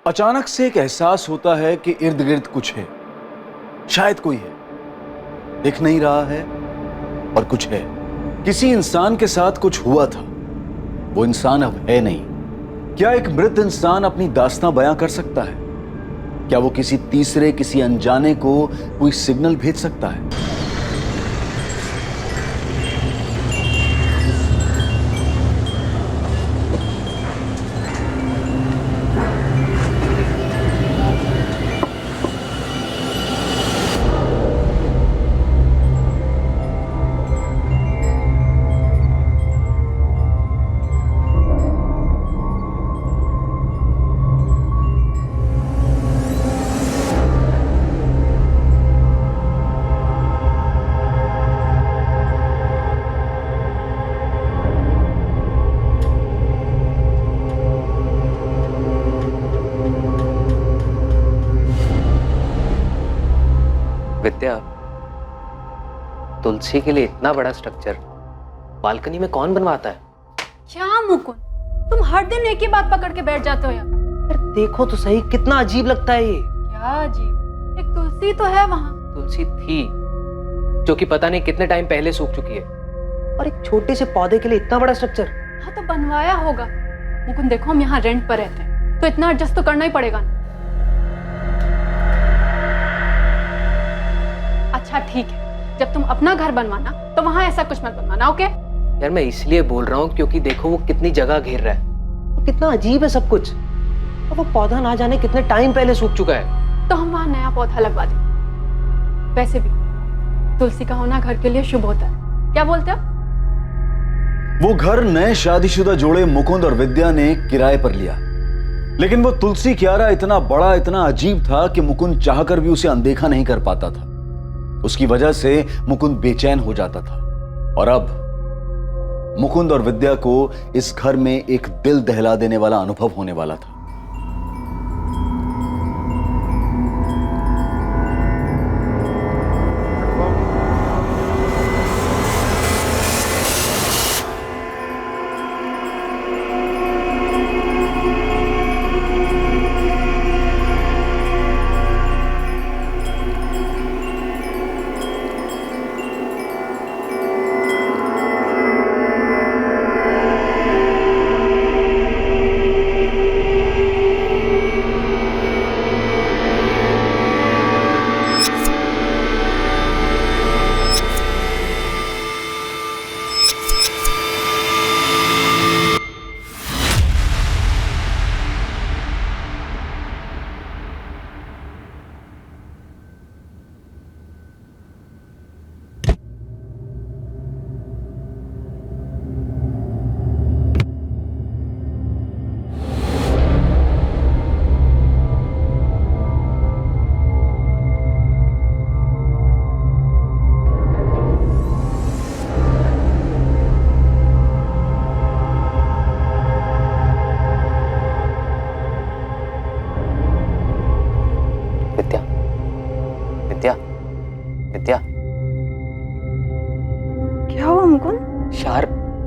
अचानक से एक एहसास होता है कि इर्द गिर्द कुछ है, शायद कोई है, दिख नहीं रहा है और कुछ है। किसी इंसान के साथ कुछ हुआ था, वो इंसान अब है नहीं। क्या एक मृत इंसान अपनी दास्तां बयां कर सकता है? क्या वो किसी तीसरे, किसी अनजाने को कोई सिग्नल भेज सकता है? विद्या, तुलसी के लिए इतना बड़ा स्ट्रक्चर बालकनी में कौन बनवाता है? क्या मुकुंद, तुम हर दिन एक ही बात पकड़ के बैठ जाते हो यार। यार देखो तो सही, कितना अजीब लगता है ये। क्या अजीब? एक तुलसी तो है वहाँ। तुलसी थी जो कि पता नहीं कितने टाइम पहले सूख चुकी है, और एक छोटे से पौधे के लिए इतना बड़ा स्ट्रक्चर। हाँ तो बनवाया होगा। मुकुंद देखो, हम यहाँ रेंट पर रहते हैं तो इतना एडजस्ट तो करना ही पड़ेगा ना। अच्छा ठीक है, जब तुम अपना घर बनवाना तो वहाँ ऐसा कुछ मत बनवाना, ओके? यार मैं इसलिए बोल रहा हूँ क्योंकि देखो वो कितनी जगह घेर रहा है, कितना अजीब है सब कुछ, और वो पौधा ना जाने कितने टाइम पहले सूख चुका है। तो हम वहाँ नया पौधा लगवा देंगे। वैसे भी तुलसी का होना घर के लिए शुभ होता है, क्या बोलते हो? वो घर नए शादीशुदा जोड़े मुकुंद और विद्या ने किराए पर लिया, लेकिन वो तुलसी क्यारा इतना बड़ा, इतना अजीब था कि मुकुंद चाहकर भी उसे अनदेखा नहीं कर पाता था। उसकी वजह से मुकुंद बेचैन हो जाता था, और अब मुकुंद और विद्या को इस घर में एक दिल दहला देने वाला अनुभव होने वाला था। विद्या, क्या हुआ मुकुंद? यार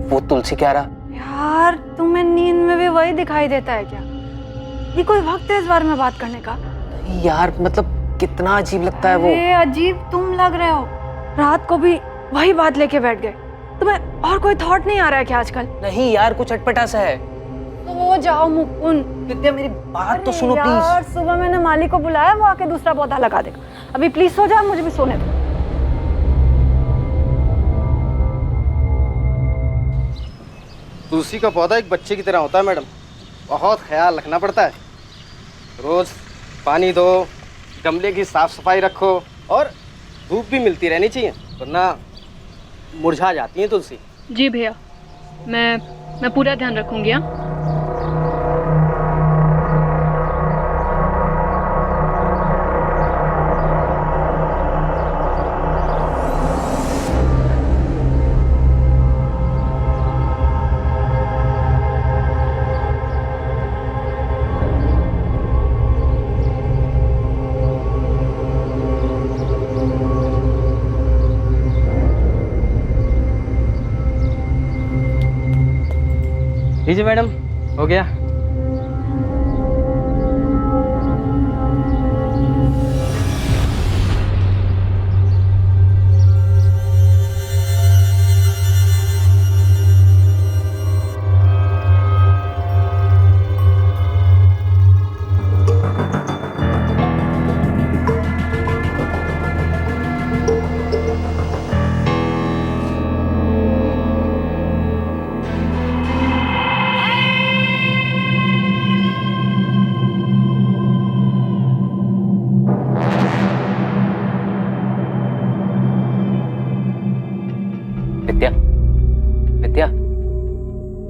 वो तुलसी क्यारा। यार तुम्हें नींद में भी वही दिखाई देता है क्या? ये कोई वक्त है इस बारे में बात करने का? नहीं यार, मतलब कितना अजीब लगता है वो। अरे अजीब तुम लग रहे हो, रात को भी वही बात लेके बैठ गए। तुम्हें और कोई थॉट नहीं आ रहा है क्या आजकल? नहीं यार, कुछ अटपटा सा है। तो जाओ मुकुंद। विद्या मेरी बात तो सुनो प्लीज। यार सुबह मैंने माली को बुलाया, वो आके दूसरा पौधा लगा देगा। अभी प्लीज सो जाओ, मुझे भी सोने दो। तुलसी का पौधा एक बच्चे की तरह होता है मैडम, बहुत ख्याल रखना पड़ता है। रोज पानी दो, गमले की साफ सफाई रखो, और धूप भी मिलती रहनी चाहिए, वरना मुरझा जाती है तुलसी। जी भैया, मैं पूरा ध्यान रखूंगी। हाँ लीजिए मैडम, हो गया।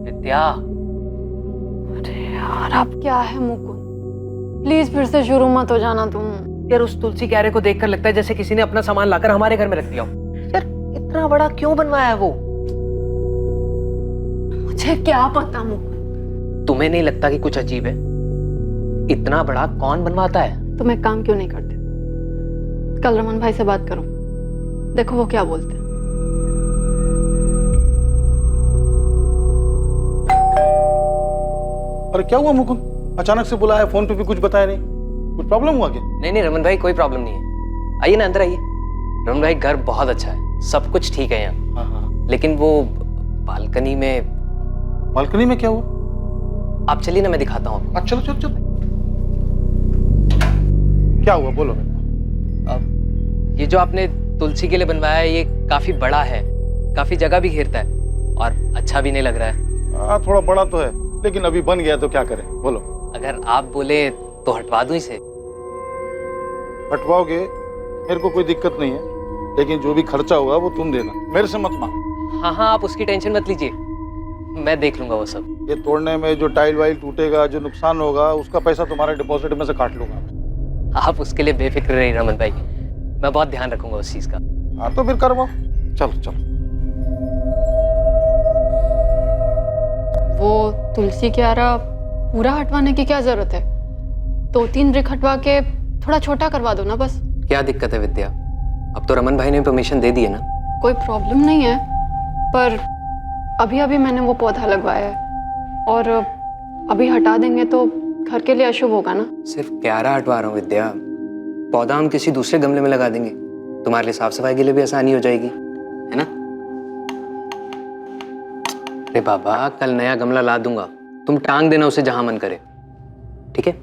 विद्या, अरे यार अब क्या है मुकुंद, प्लीज फिर से शुरू मत हो जाना तुम। यार उस तुलसी क्यारे को देखकर लगता है जैसे किसी ने अपना सामान लाकर हमारे घर में रख दिया हो। यार इतना बड़ा क्यों बनवाया है वो? मुझे क्या पता मुकुंद। तुम्हें नहीं लगता कि कुछ अजीब है? इतना बड़ा कौन बनवाता है? तुम एक काम क्यों नहीं करते, कल रमन भाई से बात करो, देखो वो क्या बोलते हैं। अरे क्या हुआ मुकुंद, अचानक से बुलाया, फोन पे भी कुछ बताया नहीं, कुछ प्रॉब्लम हुआ क्या? नहीं रमन भाई, कोई प्रॉब्लम नहीं है। आइए ना, अंदर आइए। रमन भाई घर बहुत अच्छा है, सब कुछ ठीक है यहाँ। हाँ। लेकिन वो बालकनी में क्या हुआ? आप चलिए ना, मैं दिखाता हूँ आपको। चलो क्या हुआ बोलो। अब ये जो आपने तुलसी के लिए बनवाया है, ये काफी बड़ा है, काफी जगह भी घेरता है और अच्छा भी नहीं लग रहा है। थोड़ा बड़ा तो है, लेकिन अभी बन गया तो क्या करें बोलो। अगर आप बोले तो हटवा दूं इसे। हटवाओगे मेरे को कोई दिक्कत नहीं है, लेकिन जो भी खर्चा होगा वो तुम देना, मेरे से मत मांग। हाँ, आप उसकी टेंशन मत लीजिए, मैं देख लूंगा वो सब। ये तोड़ने में जो टाइल वाइल टूटेगा, जो नुकसान होगा, उसका पैसा तुम्हारे डिपॉजिट में से काट लूंगा। आप उसके लिए बेफिक्र रहिए रमन भाई, मैं बहुत ध्यान रखूंगा उस चीज का। हाँ तो फिर करवाओ, चलो। वो तुलसी क्यारा पूरा हटवाने की क्या जरूरत है, 2-3 ब्रिक हटवा के थोड़ा छोटा करवा दो ना बस। क्या दिक्कत है विद्या, अब तो रमन भाई ने परमिशन दे दी है ना। कोई प्रॉब्लम नहीं है, पर अभी मैंने वो पौधा लगवाया है और अभी हटा देंगे तो घर के लिए अशुभ होगा ना। सिर्फ क्यारा हटवा रहा हूँ विद्या, पौधा हम किसी दूसरे गमले में लगा देंगे, तुम्हारे लिए साफ सफाई के लिए भी आसानी हो जाएगी, है ना। अरे बाबा, कल नया गमला ला दूंगा, तुम टांग देना उसे जहां मन करे, ठीक है।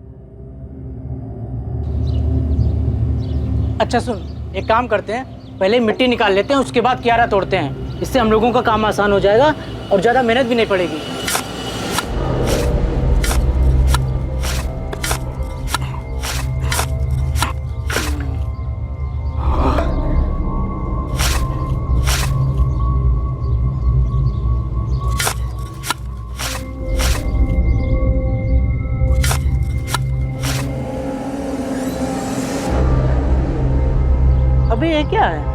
अच्छा सुन, एक काम करते हैं, पहले मिट्टी निकाल लेते हैं, उसके बाद क्यारा तोड़ते हैं। इससे हम लोगों का काम आसान हो जाएगा और ज़्यादा मेहनत भी नहीं पड़ेगी। अबे ये क्या है?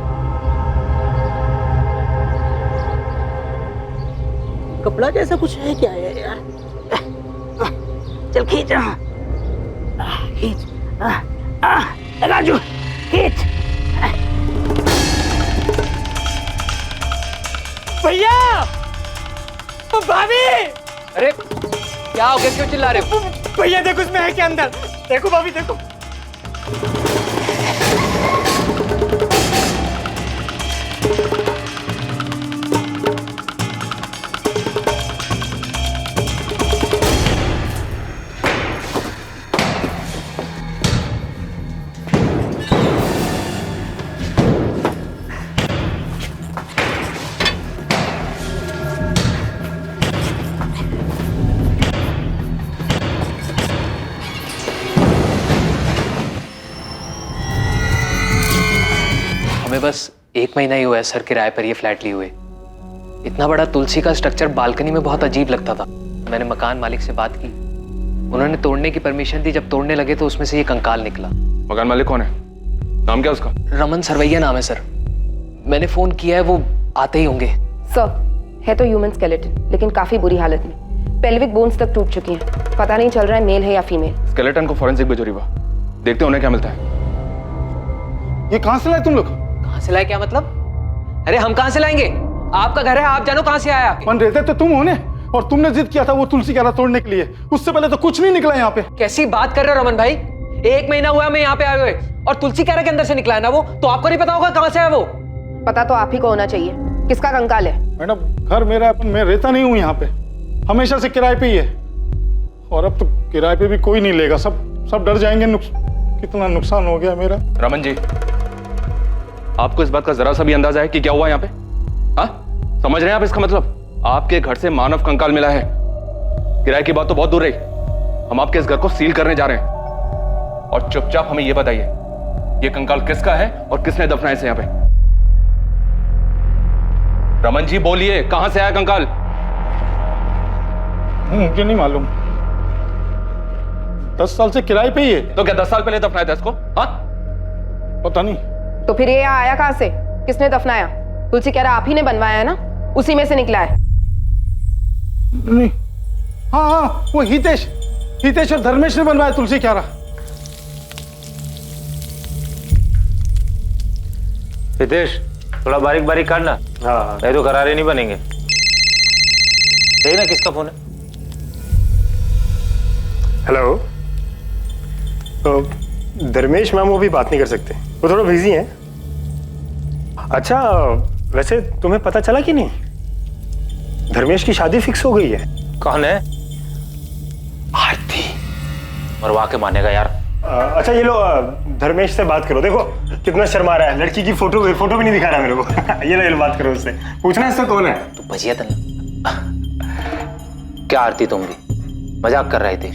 कपड़ा जैसा कुछ है क्या है यार? चल खींच, खींच, राजू खींच। भैया, भाभी, अरे क्या हो गया, क्यों चिल्ला रहे हो? भैया देखो उसमें है क्या अंदर, देखो भाभी देखो। हमें बस 1 महीना ही हुआ है सर किराए पर ये फ्लैट लिए हुए। इतना बड़ा तुलसी का स्ट्रक्चर बालकनी में बहुत अजीब लगता था। मैंने मकान मालिक से बात की, उन्होंने तोड़ने की परमिशन दी। जब तोड़ने लगे तो उसमें से ये कंकाल निकला। मकान मालिक कौन है, नाम क्या उसका? रमन सरवैया नाम है सर। मैंने फोन किया है, वो आते ही होंगे। सर, है तो ह्यूमन स्केलेटन, लेकिन काफी बुरी हालत में। पेल्विक बोन्स तक टूट चुकी हैं। पता नहीं चल रहा है मेल है या फीमेल। स्केलेटन को फॉरेंसिक भेजो रीवा, देखते हैं उन्हें क्या मिलता है। ये कहाँ से लाए तुम लोग? कहाँ से लाए क्या मतलब? अरे हम कहाँ से लाएंगे, आपका घर है, आप जानो कहाँ से आया। मन रहते तो तुम होने, और तुमने जिद किया था वो तुलसी क्यारा तोड़ने के लिए। उससे पहले तो कुछ नहीं निकला यहाँ पे। कैसी बात कर रहे हो रमन भाई, 1 महीना हुआ मैं यहाँ पे आए हुए और तुलसी क्यारा के अंदर से निकला है ना वो, तो आपको नहीं पता होगा कहाँ से है वो? पता तो आप ही को होना चाहिए। किसका कंकाल है? मैडम घर मेरा है, मैं रहता नहीं हूँ यहाँ पे, हमेशा से किराए पे ही है। और अब तो किराए पे भी कोई नहीं लेगा, सब डर जाएंगे। कितना नुकसान हो गया मेरा। रमन जी, आपको इस बात का जरा सा भी अंदाजा है कि क्या हुआ यहाँ पे? हाँ, समझ रहे हैं आप इसका मतलब? आपके घर से मानव कंकाल मिला है। किराए की बात तो बहुत दूर रही, हम आपके इस घर को सील करने जा रहे हैं। और चुपचाप हमें यह बताइए, ये कंकाल किसका है और किसने दफनाया इसे यहाँ पे? रमन जी बोलिए, कहां से आया कंकाल? मुझे नहीं मालूम। 10 साल से किराए पे ही है। तो क्या 10 साल पहले दफनाया था इसको? हाँ, पता नहीं। तो फिर ये यहाँ आया कहाँ से? किसने दफनाया? तुलसी कह रहा आप ही ने बनवाया है ना, उसी में से निकला है। नहीं, हाँ हाँ, वो हितेश और धर्मेश ने बनवाया तुलसी क्यारा। हितेश, थोड़ा बारीक बारीक काटना। हाँ, नहीं तो करारे नहीं बनेंगे। देखना किसका फोन है। हेलो। तो धर्मेश मैम वो भी बात नहीं कर सकते, वो थोड़ा बिजी हैं। अच्छा, वैसे तुम्हें पता चला कि नहीं, धर्मेश की शादी फिक्स हो गई है। कौन है? आरती। मरवा के मानेगा यार। अच्छा ये लो, धर्मेश से बात करो। देखो कितना शर्मा रहा है, लड़की की फोटो भी नहीं दिखा रहा मेरे को। ये लो बात करो उससे, पूछना इससे कौन है। तू बजिया था ना। क्या आरती, तुम भी मजाक कर रहे थे?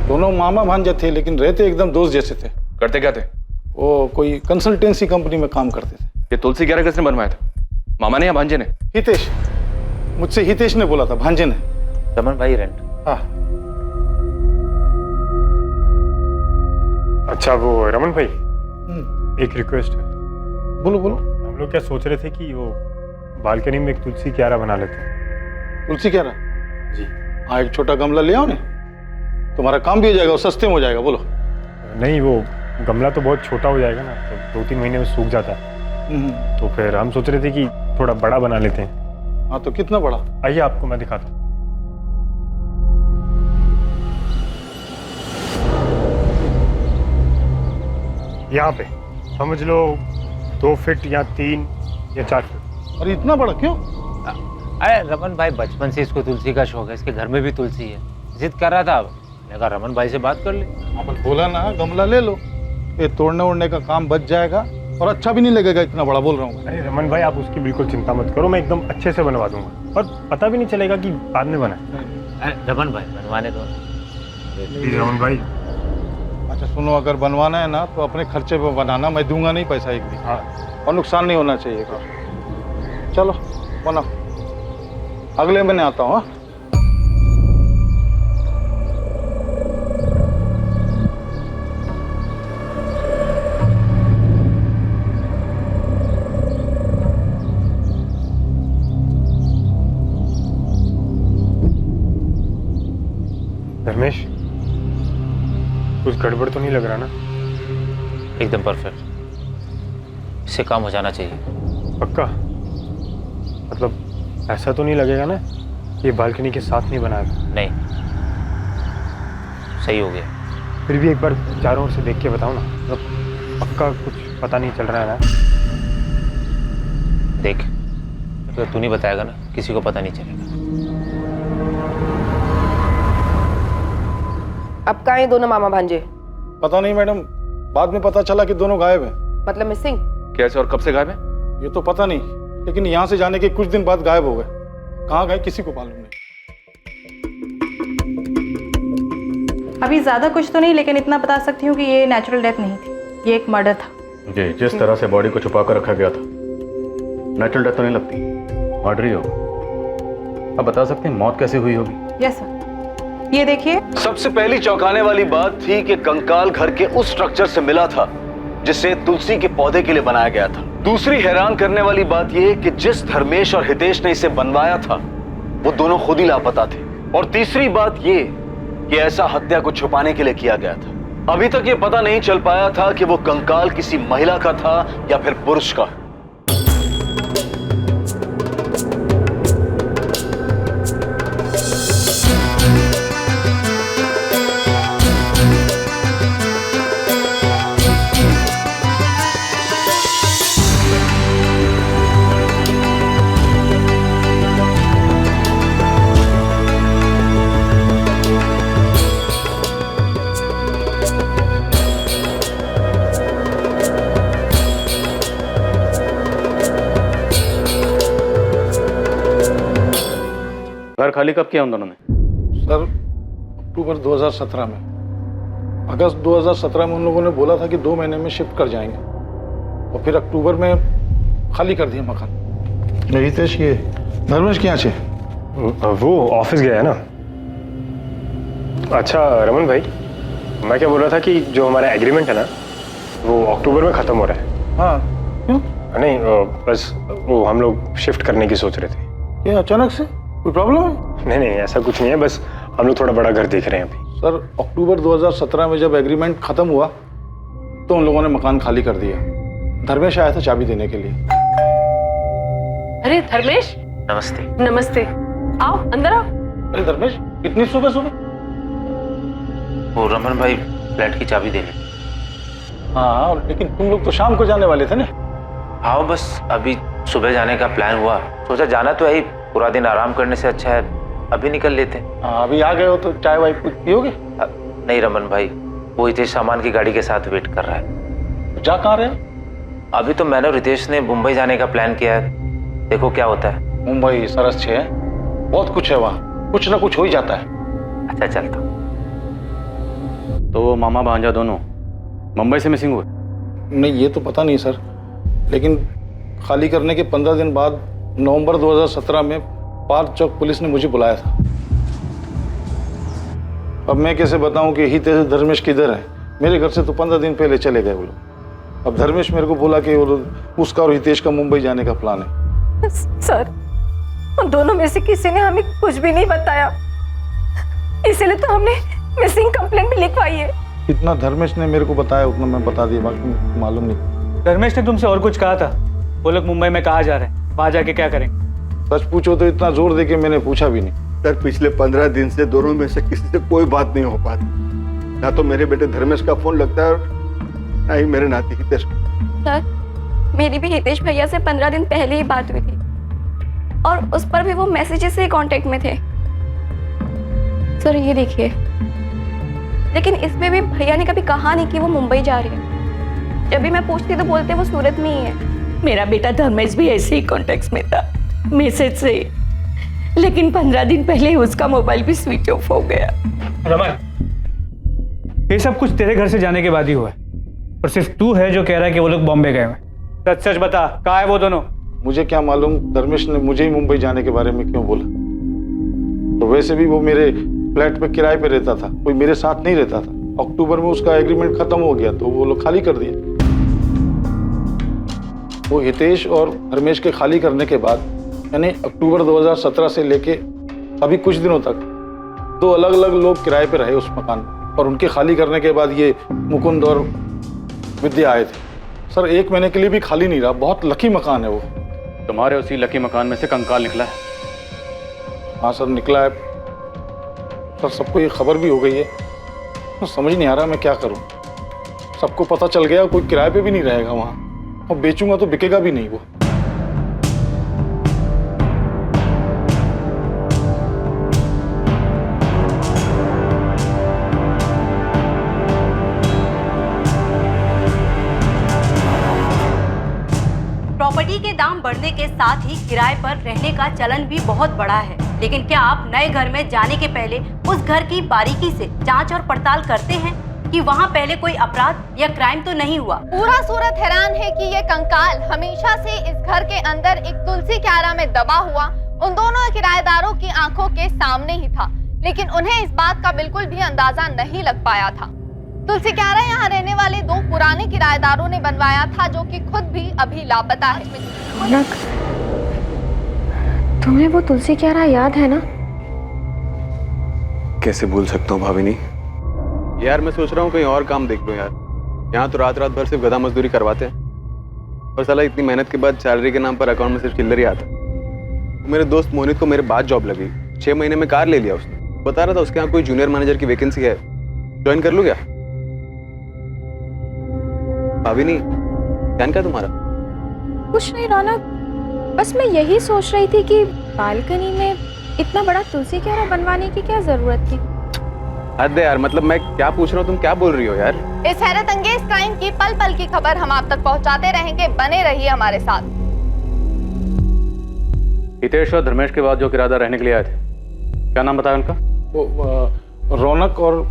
दोनों मामा भांजे थे, लेकिन रहते एकदम दोस्त जैसे थे। करते क्या थे? वो कोई कंसल्टेंसी कंपनी में काम करते थे। ये तुलसी क्यारा किसने बनवाया था? मामा ने या भांजे ने? हितेश, मुझसे हितेश ने बोला था, भांजे ने। रमन भाई रेंट। हाँ। अच्छा वो रमन भाई, एक रिक्वेस्ट है। बोलो बोलो। हम लोग क्या सोच रहे थे कि वो बालकनी में एक तुलसी क्यारा बना लेते हैं। तुलसी क्यारा? जी। हाँ, एक छोटा गमला ले आओ ना, तुम्हारा काम भी हो जाएगा और सस्ते में हो जाएगा। बोलो। नहीं, वो गमला तो बहुत छोटा हो जाएगा ना, तो 2-3 महीने में सूख जाता है। तो फिर हम सोच रहे थे कि थोड़ा बड़ा बना लेते हैं। हाँ, तो कितना बड़ा? आइए आपको मैं दिखाता हूँ। यहाँ पे समझ लो 2 फीट या 3 या 4 फीट। अरे इतना बड़ा क्यों? अरे रमन भाई बचपन से इसको तुलसी का शौक है, इसके घर में भी तुलसी है, जिद कर रहा था। मैंने कहा रमन भाई से बात कर ले। अपन बोला ना गमला ले लो, ये तोड़ने ओड़ने का काम बच जाएगा और अच्छा भी नहीं लगेगा इतना बड़ा, बोल रहा हूँ। अरे रमन भाई, आप उसकी बिल्कुल चिंता मत करो, मैं एकदम अच्छे से बनवा दूंगा और पता भी नहीं चलेगा कि बाद में बना। अरे रमन भाई बनवाने दो। प्लीज रमन भाई। अच्छा सुनो, अगर बनवाना है ना तो अपने खर्चे पे बनाना, मैं दूंगा नहीं पैसा एक भी। हाँ, और नुकसान नहीं होना चाहिए। चलो बनाओ, अगले महीने आता हूँ। धर्मेश, कुछ गड़बड़ तो नहीं लग रहा ना? एकदम परफेक्ट, इससे काम हो जाना चाहिए। पक्का? मतलब ऐसा तो नहीं लगेगा ना ये बालकनी के साथ नहीं बनाया? नहीं, सही हो गया। फिर भी एक बार चारों ओर से देख के बताओ ना, मतलब पक्का कुछ पता नहीं चल रहा है ना? देख, तो तू नहीं बताएगा ना, किसी को पता नहीं चलेगा। अब कहाँ हैं दोनों मामा भांजे? पता नहीं मैडम, बाद में पता चला कि दोनों गायब हैं। मतलब मिसिंग? कैसे और कब से गायब है? ये तो पता नहीं, लेकिन यहाँ से जाने के कुछ दिन बाद गायब हो गए। कहाँ गए किसी को मालूम नहीं। अभी ज़्यादा कुछ तो नहीं, लेकिन इतना बता सकती हूँ कि ये नेचुरल डेथ नहीं थी, ये एक मर्डर था। जी, जिस तरह से बॉडी को छुपा कर रखा गया था, नेचुरल डेथ तो नहीं लगती, मर्डर ही हो। अब बता सकते हैं मौत कैसे हुई होगी? यस सर, ये देखिए। सबसे पहली चौंकाने वाली बात थी कि कंकाल घर के उस स्ट्रक्चर से मिला था जिसे तुलसी के पौधे के लिए बनाया गया था। दूसरी हैरान करने वाली बात यह कि जिस धर्मेश और हितेश ने इसे बनवाया था वो दोनों खुद ही लापता थे। और तीसरी बात यह कि ऐसा हत्या को छुपाने के लिए किया गया था। अभी तक ये पता नहीं चल पाया था कि वो कंकाल किसी महिला का था या फिर पुरुष का। घर खाली कब किया उन दोनों ने? सर अक्टूबर 2017 में। अगस्त 2017 में उन लोगों ने बोला था कि 2 महीने में शिफ्ट कर जाएंगे, और फिर अक्टूबर में खाली कर दिया मकान। हितेश, ये धर्मेश क्या छे? वो ऑफिस गया है ना। अच्छा रमन भाई, मैं क्या बोल रहा था कि जो हमारा एग्रीमेंट है ना, वो अक्टूबर में ख़त्म हो रहा है। हाँ क्यों? नहीं बस वो हम लोग शिफ्ट करने की सोच रहे थे। क्या अचानक से कोई प्रॉब्लम है? नहीं नहीं, ऐसा कुछ नहीं है, बस हम लोग थोड़ा बड़ा घर देख रहे हैं अभी। सर अक्टूबर 2017 में जब एग्रीमेंट खत्म हुआ तो उन लोगों ने मकान खाली कर दिया। धर्मेश आया था चाबी देने के लिए। अरे धर्मेश, नमस्ते। नमस्ते, आओ अंदर आओ। अरे धर्मेश, इतनी सुबह सुबह? वो रमन भाई फ्लैट की चाबी देने। हाँ लेकिन तुम लोग तो शाम को जाने वाले थे ना। हाँ बस अभी सुबह जाने का प्लान हुआ, सोचा जाना तो है, पूरा दिन आराम करने से अच्छा है अभी निकल लेते। हाँ अभी आ गए हो तो चाय वाय कुछ पियोगे? नहीं रमन भाई, वो हितेश सामान की गाड़ी के साथ वेट कर रहा है। जा कहाँ रहे? अभी तो मैंने और रितेश ने मुंबई जाने का प्लान किया है, देखो क्या होता है। मुंबई सरस है, बहुत कुछ है वहाँ, कुछ ना कुछ हो ही जाता है। अच्छा चलता। तो वो मामा भांजा दोनों मुंबई से मिसिंग हुए? नहीं ये तो पता नहीं सर, लेकिन खाली करने के 15 दिन बाद नवंबर 2017 में पार्क चौक पुलिस ने मुझे बुलाया था। अब मैं कैसे बताऊं कि हितेश धर्मेश किधर है? मेरे घर से तो 15 दिन पहले चले गए वो लोग। अब धर्मेश मेरे को बोला कि उसका और हितेश का मुंबई जाने का प्लान है। सर उन दोनों में से किसी ने हमें कुछ भी नहीं बताया, इसलिए तो हमने मिसिंग कंप्लेंट भी लिखवाई है। इतना धर्मेश ने मेरे को बताया उतना मैं बता दिया, बाकी मालूम नहीं। धर्मेश ने तुमसे और कुछ कहा था? वो लोग मुंबई में कहाँ जा रहे हैं, वहां जाके क्या करेंगे? सच पूछो तो इतना जोर दे के मैंने पूछा भी नहीं। सर पिछले 15 दिन से दोनों में से किसी से कोई बात नहीं हो पाती। ना तो मेरे बेटे धर्मेश का फोन लगता है और ना ही मेरे नाती हितेश का। सर मेरी भी हितेश भैया से 15 दिन पहले ही बात हुई थी और उस पर भी वो मैसेजेस से कांटेक्ट में थे। सर ये देखिए, लेकिन इसमें भी भैया ने कभी कहा नहीं कि वो मुंबई जा रही है। जब भी मैं पूछती तो बोलते वो सूरत में ही है। मेरा बेटा धर्मेश भी ऐसे ही कॉन्टेक्ट में था, मैसेज से, लेकिन 15 दिन पहले उसका मोबाइल भी स्विच ऑफ हो गया। रमन, ये सब कुछ तेरे घर से जाने के बाद ही हुआ है और सिर्फ तू है जो कह रहा है कि वो लोग बॉम्बे गए हैं। सच सच बता, कहाँ है वो दोनों? मुझे क्या मालूम धर्मेश ने मुझे ही मुंबई जाने के बारे में क्यों बोला। तो वैसे भी वो मेरे फ्लैट पे किराए पे रहता था, कोई मेरे साथ नहीं रहता था। अक्टूबर में उसका एग्रीमेंट खत्म हो गया तो वो लोग खाली कर दिया। वो हितेश और धर्मेश के खाली करने के बाद यानी अक्टूबर 2017 से लेके अभी कुछ दिनों तक 2 अलग अलग लोग किराए पे रहे उस मकान में, और उनके खाली करने के बाद ये मुकुंद और विद्या आए थे। सर 1 महीने के लिए भी खाली नहीं रहा। बहुत लकी मकान है वो। तुम्हारे उसी लकी मकान में से कंकाल निकला है? हाँ सर निकला है सर, सबको ये खबर भी हो गई है। तो समझ नहीं आ रहा मैं क्या करूं। सबको पता चल गया, कोई किराए पे भी नहीं रहेगा वहां, और बेचूंगा तो बिकेगा भी नहीं वो। प्रॉपर्टी के दाम बढ़ने के साथ ही किराए पर रहने का चलन भी बहुत बढ़ा है, लेकिन क्या आप नए घर में जाने के पहले उस घर की बारीकी से जांच और पड़ताल करते हैं कि वहां पहले कोई अपराध या क्राइम तो नहीं हुआ? पूरा सूरत हैरान है कि ये कंकाल हमेशा से इस घर के अंदर एक तुलसी क्यारा में दबा हुआ उन दोनों किराएदारों की आंखों के सामने ही था, लेकिन उन्हें इस बात का बिल्कुल भी अंदाजा नहीं लग पाया था। तुलसी क्यारा यहाँ रहने वाले 2 पुराने किराएदारों ने बनवाया था, जो कि खुद भी अभी लापता है। तुम्हें वो तुलसी क्यारा याद है ना? कैसे भूल सकता हूँ भाभिनी। यार मैं सोच रहा हूँ कहीं और काम देख लो यार। यहाँ तो रात रात भर सिर्फ गधा मजदूरी करवाते हैं और साला इतनी मेहनत के बाद सैलरी के नाम पर अकाउंट में सिर्फ चिल्लर ही आता। मेरे दोस्त मोहित को मेरे बाद जॉब लगी, 6 महीने में कार ले लिया उसने। बता रहा था उसके यहाँ कोई जूनियर मैनेजर की वैकेंसी है, ज्वाइन कर लूँ क्या? भाभिनी ध्यान क्या तुम्हारा? कुछ नहीं रौनक, बस मैं यही सोच रही थी कि बालकनी में इतना बड़ा तुलसी क्यारा बनवाने की क्या जरूरत थी। हद है यार, मतलब मैं क्या पूछ रहा हूँ, तुम क्या बोल रही हो यार? इस हैरत अंगेज क्राइम की पल पल की खबर हम आप तक पहुंचाते रहेंगे, बने रहिए हमारे साथ। हितेश और धर्मेश के बाद जो किराएदार रहने के लिए आए थे, क्या नाम बताया उनका? वो रौनक और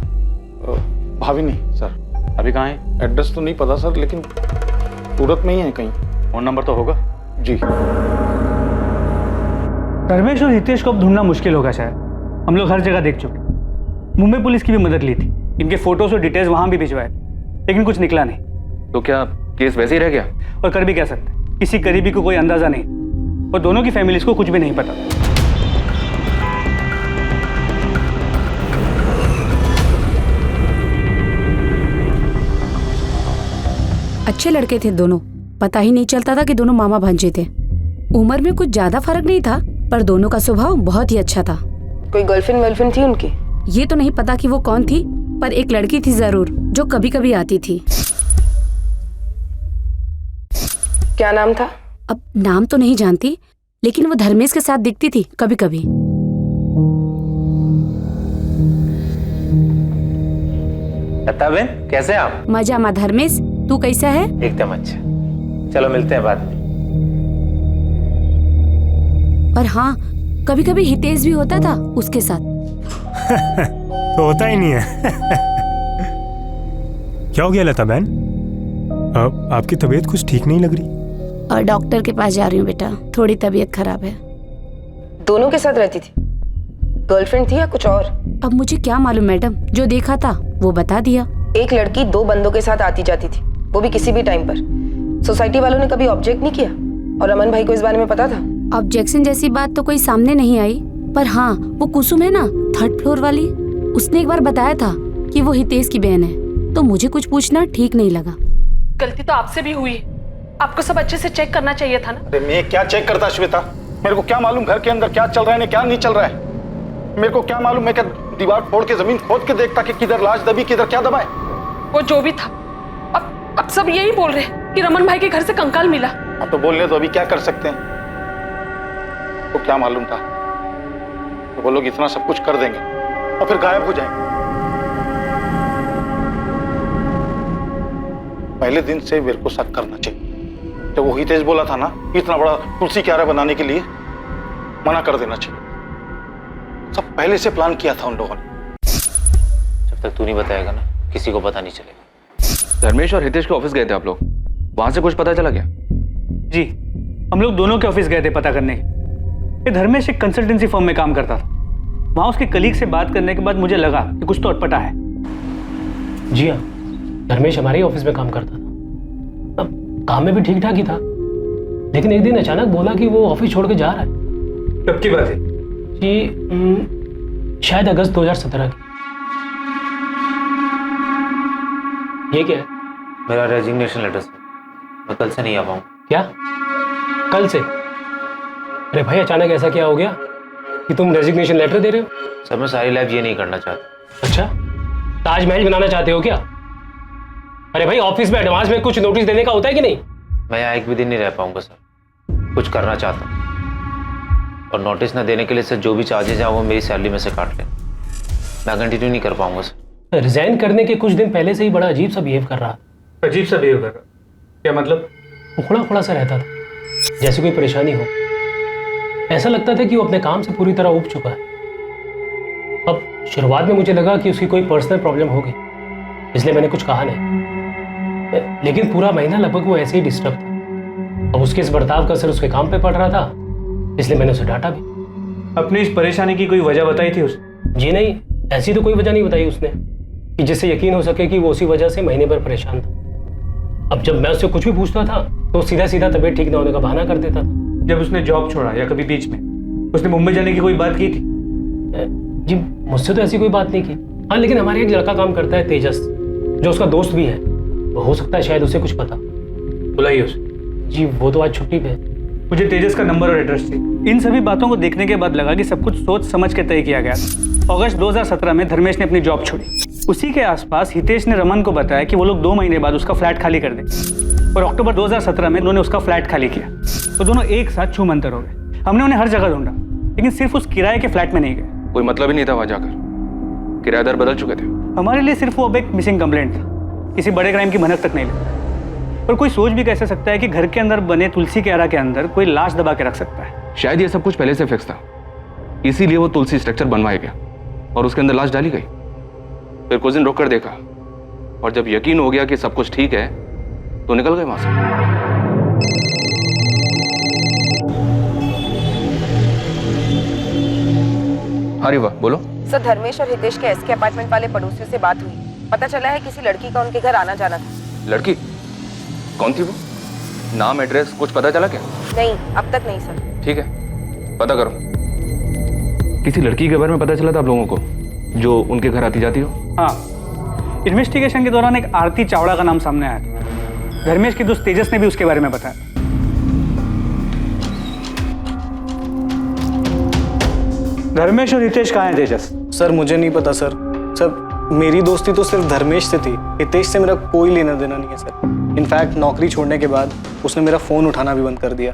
भाविनी सर। अभी कहाँ है? एड्रेस तो नहीं पता सर, लेकिन सूरत में ही है कहीं। फोन नंबर तो होगा? जी। धर्मेश और हितेश को अब ढूंढना मुश्किल होगा शायद। हम लोग हर जगह देख चुके, मुंबई पुलिस की भी मदद ली थी, इनके फोटोज और डिटेल्स वहां भी भिजवाए, लेकिन कुछ निकला नहीं। तो क्या केस वैसे ही रह गया? और कर भी कह सकते, किसी करीबी को कोई अंदाजा नहीं और दोनों की फैमिलीज को कुछ भी नहीं पता। अच्छे लड़के थे दोनों, पता ही नहीं चलता था कि दोनों मामा भांजे थे। उम्र में कुछ ज्यादा फर्क नहीं था, पर दोनों का स्वभाव बहुत ही अच्छा था। कोई गर्लफ्रेंड वर्लफ्रेंड थी उनकी? ये तो नहीं पता कि वो कौन थी, पर एक लड़की थी जरूर जो कभी कभी आती थी। क्या नाम था? अब नाम तो नहीं जानती, लेकिन वो धर्मेश के साथ दिखती थी कभी कभी। लता बहन, कैसे हैं आप? मजा मा धर्मेश, तू कैसा है? एकदम अच्छा। चलो मिलते हैं बाद में। और हाँ, कभी कभी हितेश भी होता था उसके साथ। तो होता ही नहीं है। क्या हो गया लता बहन? आपकी तबीयत कुछ ठीक नहीं लग रही। और डॉक्टर के पास जा रही हूँ बेटा, थोड़ी तबीयत खराब है। दोनों के साथ रहती थी? गर्लफ्रेंड थी या कुछ और? अब मुझे क्या मालूम मैडम, जो देखा था वो बता दिया। एक लड़की 2 बंदों के साथ आती जाती थी, वो भी किसी भी टाइम पर। सोसाइटी वालों ने कभी ऑब्जेक्ट नहीं किया? और अमन भाई को इस बारे में पता था? ऑब्जेक्शन जैसी बात तो कोई सामने नहीं आई, पर हाँ, वो कुसुम है ना 3rd फ्लोर वाली, उसने एक बार बताया था कि वो हितेश की बहन है, तो मुझे कुछ पूछना ठीक नहीं लगा। गलती तो आपसे भी हुई, आपको सब अच्छे से चेक करना चाहिए था ना। अरे मैं क्या चेक करता श्वेता, मेरे को क्या मालूम घर के अंदर क्या चल रहा है क्या नहीं चल रहा है। मेरे को क्या मालूम, मैं क्या दीवार फोड़ के जमीन खोद के देखता कि किधर लाश दबी किधर क्या दबा है। वो जो भी था, अब सब यही बोल रहे हैं कि रमन भाई के घर से कंकाल मिला। अब तो बोलने तो अभी क्या कर सकते हैं, तो क्या मालूम था तो वो लोग इतना सब कुछ कर देंगे और फिर गायब हो जाएंगे। पहले दिन से मेरे को शक करना चाहिए। जब वो हितेश बोला था ना इतना बड़ा तुलसी क्यारा बनाने के लिए, मना कर देना चाहिए। सब पहले से प्लान किया था उन लोगों ने। जब तक तू नहीं बताएगा ना, किसी को पता नहीं चलेगा। धर्मेश और हितेश के ऑफिस गए थे आप लोग, वहां से कुछ पता चला क्या? जी, हम लोग दोनों के ऑफिस गए थे पता करने। ये धर्मेश एक कंसल्टेंसी फर्म में काम करता था। वहां उसके कलीग से बात करने के बाद मुझे लगा कि कुछ तो अटपटा है। जी हाँ, धर्मेश हमारे ही ऑफिस में काम करता था। अब काम में भी ठीक ठाक ही था, लेकिन एक दिन अचानक बोला कि वो ऑफिस छोड़ के जा रहा है। कब की बात है? जी शायद अगस्त 2017 की। ये क्या है? मेरा रेजिग्नेशन लेटर सर, मैं कल से नहीं आ पाऊँ। क्या कल से? अरे भाई अचानक ऐसा क्या हो गया कि तुम रेजिग्नेशन लेटर दे रहे हो? सर मैं सारी लाइफ ये नहीं करना चाहता। अच्छा, ताजमहल बनाना चाहते हो क्या? अरे भाई ऑफिस में एडवांस में कुछ नोटिस देने का होता है कि नहीं? मैं यहाँ एक भी दिन नहीं रह पाऊंगा सर, कुछ करना चाहता हूँ। और नोटिस ना देने के लिए सर जो भी चार्जेज हैं वो मेरी सैलरी में से काट लें, मैं कंटिन्यू नहीं कर पाऊंगा सर। रिजाइन करने के कुछ दिन पहले से ही बड़ा अजीब सा बिहेव कर रहा। अजीब सा बिहेव कर रहा? क्या मतलब? उखड़ा उखड़ा सा रहता था, जैसे कोई परेशानी हो। ऐसा लगता था कि वो अपने काम से पूरी तरह ऊब चुका है। अब शुरुआत में मुझे लगा कि उसकी कोई पर्सनल प्रॉब्लम हो गई, इसलिए मैंने कुछ कहा नहीं, लेकिन पूरा महीना लगभग वो ऐसे ही डिस्टर्ब था। अब उसके इस बर्ताव का असर उसके काम पे पड़ रहा था, इसलिए मैंने उसे डांटा भी। अपनी इस परेशानी की कोई वजह बताई थी उसने? जी नहीं, ऐसी तो कोई वजह नहीं बताई उसने कि जिससे यकीन हो सके कि वो उसी वजह से महीने भर परेशान था। अब जब मैं उससे कुछ भी पूछता था तो सीधा सीधा तबीयत ठीक ना होने का बहाना कर देता था। जब उसने जॉब छोड़ा या कभी बीच में उसने मुंबई जाने की कोई बात की थी? जी मुझसे तो ऐसी कोई बात नहीं की। हाँ, लेकिन हमारे एक लड़का काम करता है तेजस, जो उसका दोस्त भी है, वो हो सकता है शायद उसे कुछ पता। बुलाइए उसे। जी वो तो आज छुट्टी पे है। मुझे तेजस का नंबर और एड्रेस चाहिए। इन सभी बातों को देखने के बाद लगा कि सब कुछ सोच समझ के तय किया गया। अगस्त 2017 में धर्मेश ने अपनी जॉब छोड़ी। उसी के आसपास हितेश ने रमन को बताया कि वो लोग 2 महीने बाद उसका फ्लैट खाली कर दें, और अक्टूबर 2017 में उन्होंने उसका फ्लैट खाली किया। तो दोनों एक साथ छूमंतर हो गए। हमने उन्हें हर जगह ढूंढा, लेकिन सिर्फ उस किराए के फ्लैट में नहीं गए। कोई मतलब ही नहीं था वहां जाकर, किराएदार बदल चुके थे। हमारे लिए सिर्फ वो अब एक मिसिंग कंप्लेंट था, किसी बड़े क्राइम की भनक तक नहीं लगी। पर कोई सोच भी कैसे सकता है कि घर के अंदर बने तुलसी क्यारा के अंदर कोई लाश दबा के रख सकता है? शायद ये सब कुछ पहले से फिक्स था, इसीलिए वो तुलसी स्ट्रक्चर बनवाया गया और उसके अंदर लाश डाली गई। फिर कुछ दिन रोक कर देखा, और जब यकीन हो गया कि सब कुछ ठीक है तो निकल गए वहां से। हाँ रीवा बोलो। सर, धर्मेश और हितेश के एसके अपार्टमेंट वाले पड़ोसियों से बात हुई। पता चला है किसी लड़की का उनके घर आना जाना था। लड़की कौन थी वो? नाम एड्रेस कुछ पता चला क्या? नहीं, अब तक नहीं सर। ठीक है, पता करो। किसी लड़की के बारे में पता चला था आप लोगों को जो उनके घर आती जाती हो? हाँ, इन्वेस्टिगेशन के दौरान एक आरती चावड़ा का नाम सामने आया था। धर्मेश के दोस्त तेजस ने भी उसके बारे में बताया। धर्मेश और हितेश कहाँ हैं तेजस? सर मुझे नहीं पता सर। सर मेरी दोस्ती तो सिर्फ धर्मेश से थी, हितेश से मेरा कोई लेना देना नहीं है सर। इनफैक्ट नौकरी छोड़ने के बाद उसने मेरा फ़ोन उठाना भी बंद कर दिया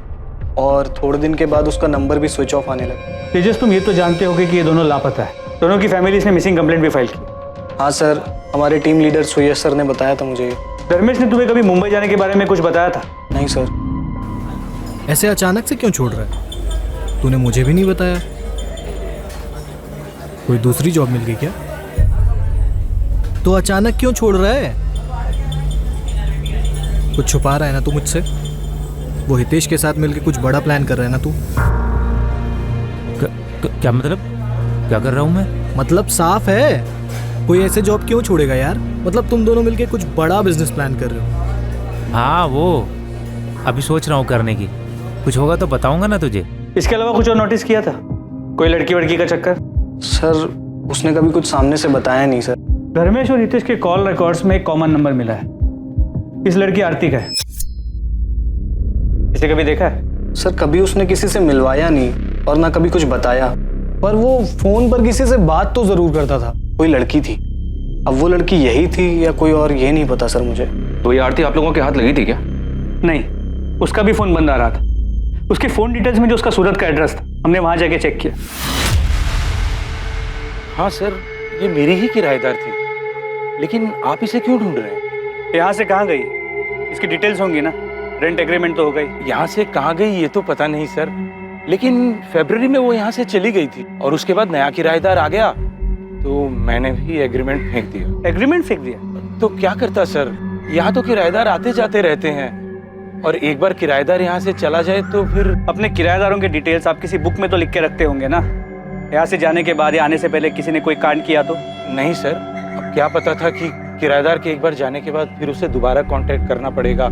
और थोड़े दिन के बाद उसका नंबर भी स्विच ऑफ आने लगा। तेजस, तुम ये तो जानते होगे कि ये दोनों लापता है। दोनों की फैमिलीज ने मिसिंग कंप्लेंट भी फाइल की। हाँ सर, हमारे टीम लीडर सुयश सर ने बताया था मुझे। धर्मेश ने तुम्हें कभी मुंबई जाने के बारे में कुछ बताया था? नहीं सर। ऐसे अचानक से क्यों छोड़ रहा है? तूने मुझे भी नहीं बताया। कोई दूसरी जॉब मिल गई क्या? तो अचानक क्यों छोड़ रहा है? कुछ छुपा रहा है ना तू मुझसे? वो हितेश के साथ मिलकर कुछ बड़ा प्लान कर रहा है ना तू? क्या मतलब? क्या कर रहा हूँ मैं? मतलब साफ है, कोई ऐसे जॉब क्यों छोड़ेगा यार? मतलब तुम दोनों मिलकर कुछ बड़ा बिजनेस प्लान कर रहे हो। हाँ, वो अभी सोच रहा हूँ करने की। कुछ होगा तो बताऊंगा ना तुझे। इसके अलावा कुछ और नोटिस किया था? कोई लड़की वड़की का चक्कर? सर उसने कभी कुछ सामने से बताया नहीं सर। धर्मेश और हितेश के कॉल रिकॉर्ड्स में एक कॉमन नंबर मिला है। इस लड़की आरती का है। इसे कभी देखा है? सर कभी उसने किसी से मिलवाया नहीं और ना कभी कुछ बताया, पर वो फोन पर किसी से बात तो जरूर करता था। कोई लड़की थी, अब वो लड़की यही थी या कोई और, ये नहीं पता सर मुझे। तो ये आरती आप लोगों के हाथ लगी थी क्या? नहीं, उसका भी फोन बंद आ रहा था। उसके फोन डिटेल्स में जो उसका सूरत का एड्रेस था, हमने वहां जाके चेक किया। हाँ सर, ये मेरी ही किराएदार थी, लेकिन आप इसे क्यों ढूंढ रहे हैं? यहाँ से कहाँ गई? इसकी डिटेल्स होंगी ना, रेंट एग्रीमेंट तो हो गई। यहाँ से कहाँ गई ये तो पता नहीं सर, लेकिन फरवरी में वो यहाँ से चली गई थी और उसके बाद नया किराएदार आ गया तो मैंने भी एग्रीमेंट फेंक दिया। एग्रीमेंट फेंक दिया? तो क्या करता सर, यहाँ तो किराएदार आते जाते रहते हैं और एक बार किराएदार यहाँ से चला जाए तो फिर। अपने किराएदारों के डिटेल्स आप किसी बुक में तो लिख के रखते होंगे ना? यहाँ से जाने के बाद या आने से पहले किसी ने कोई कांड किया तो? नहीं सर, अब क्या पता था कि किराएदार के एक बार जाने के बाद फिर उसे दोबारा कांटेक्ट करना पड़ेगा।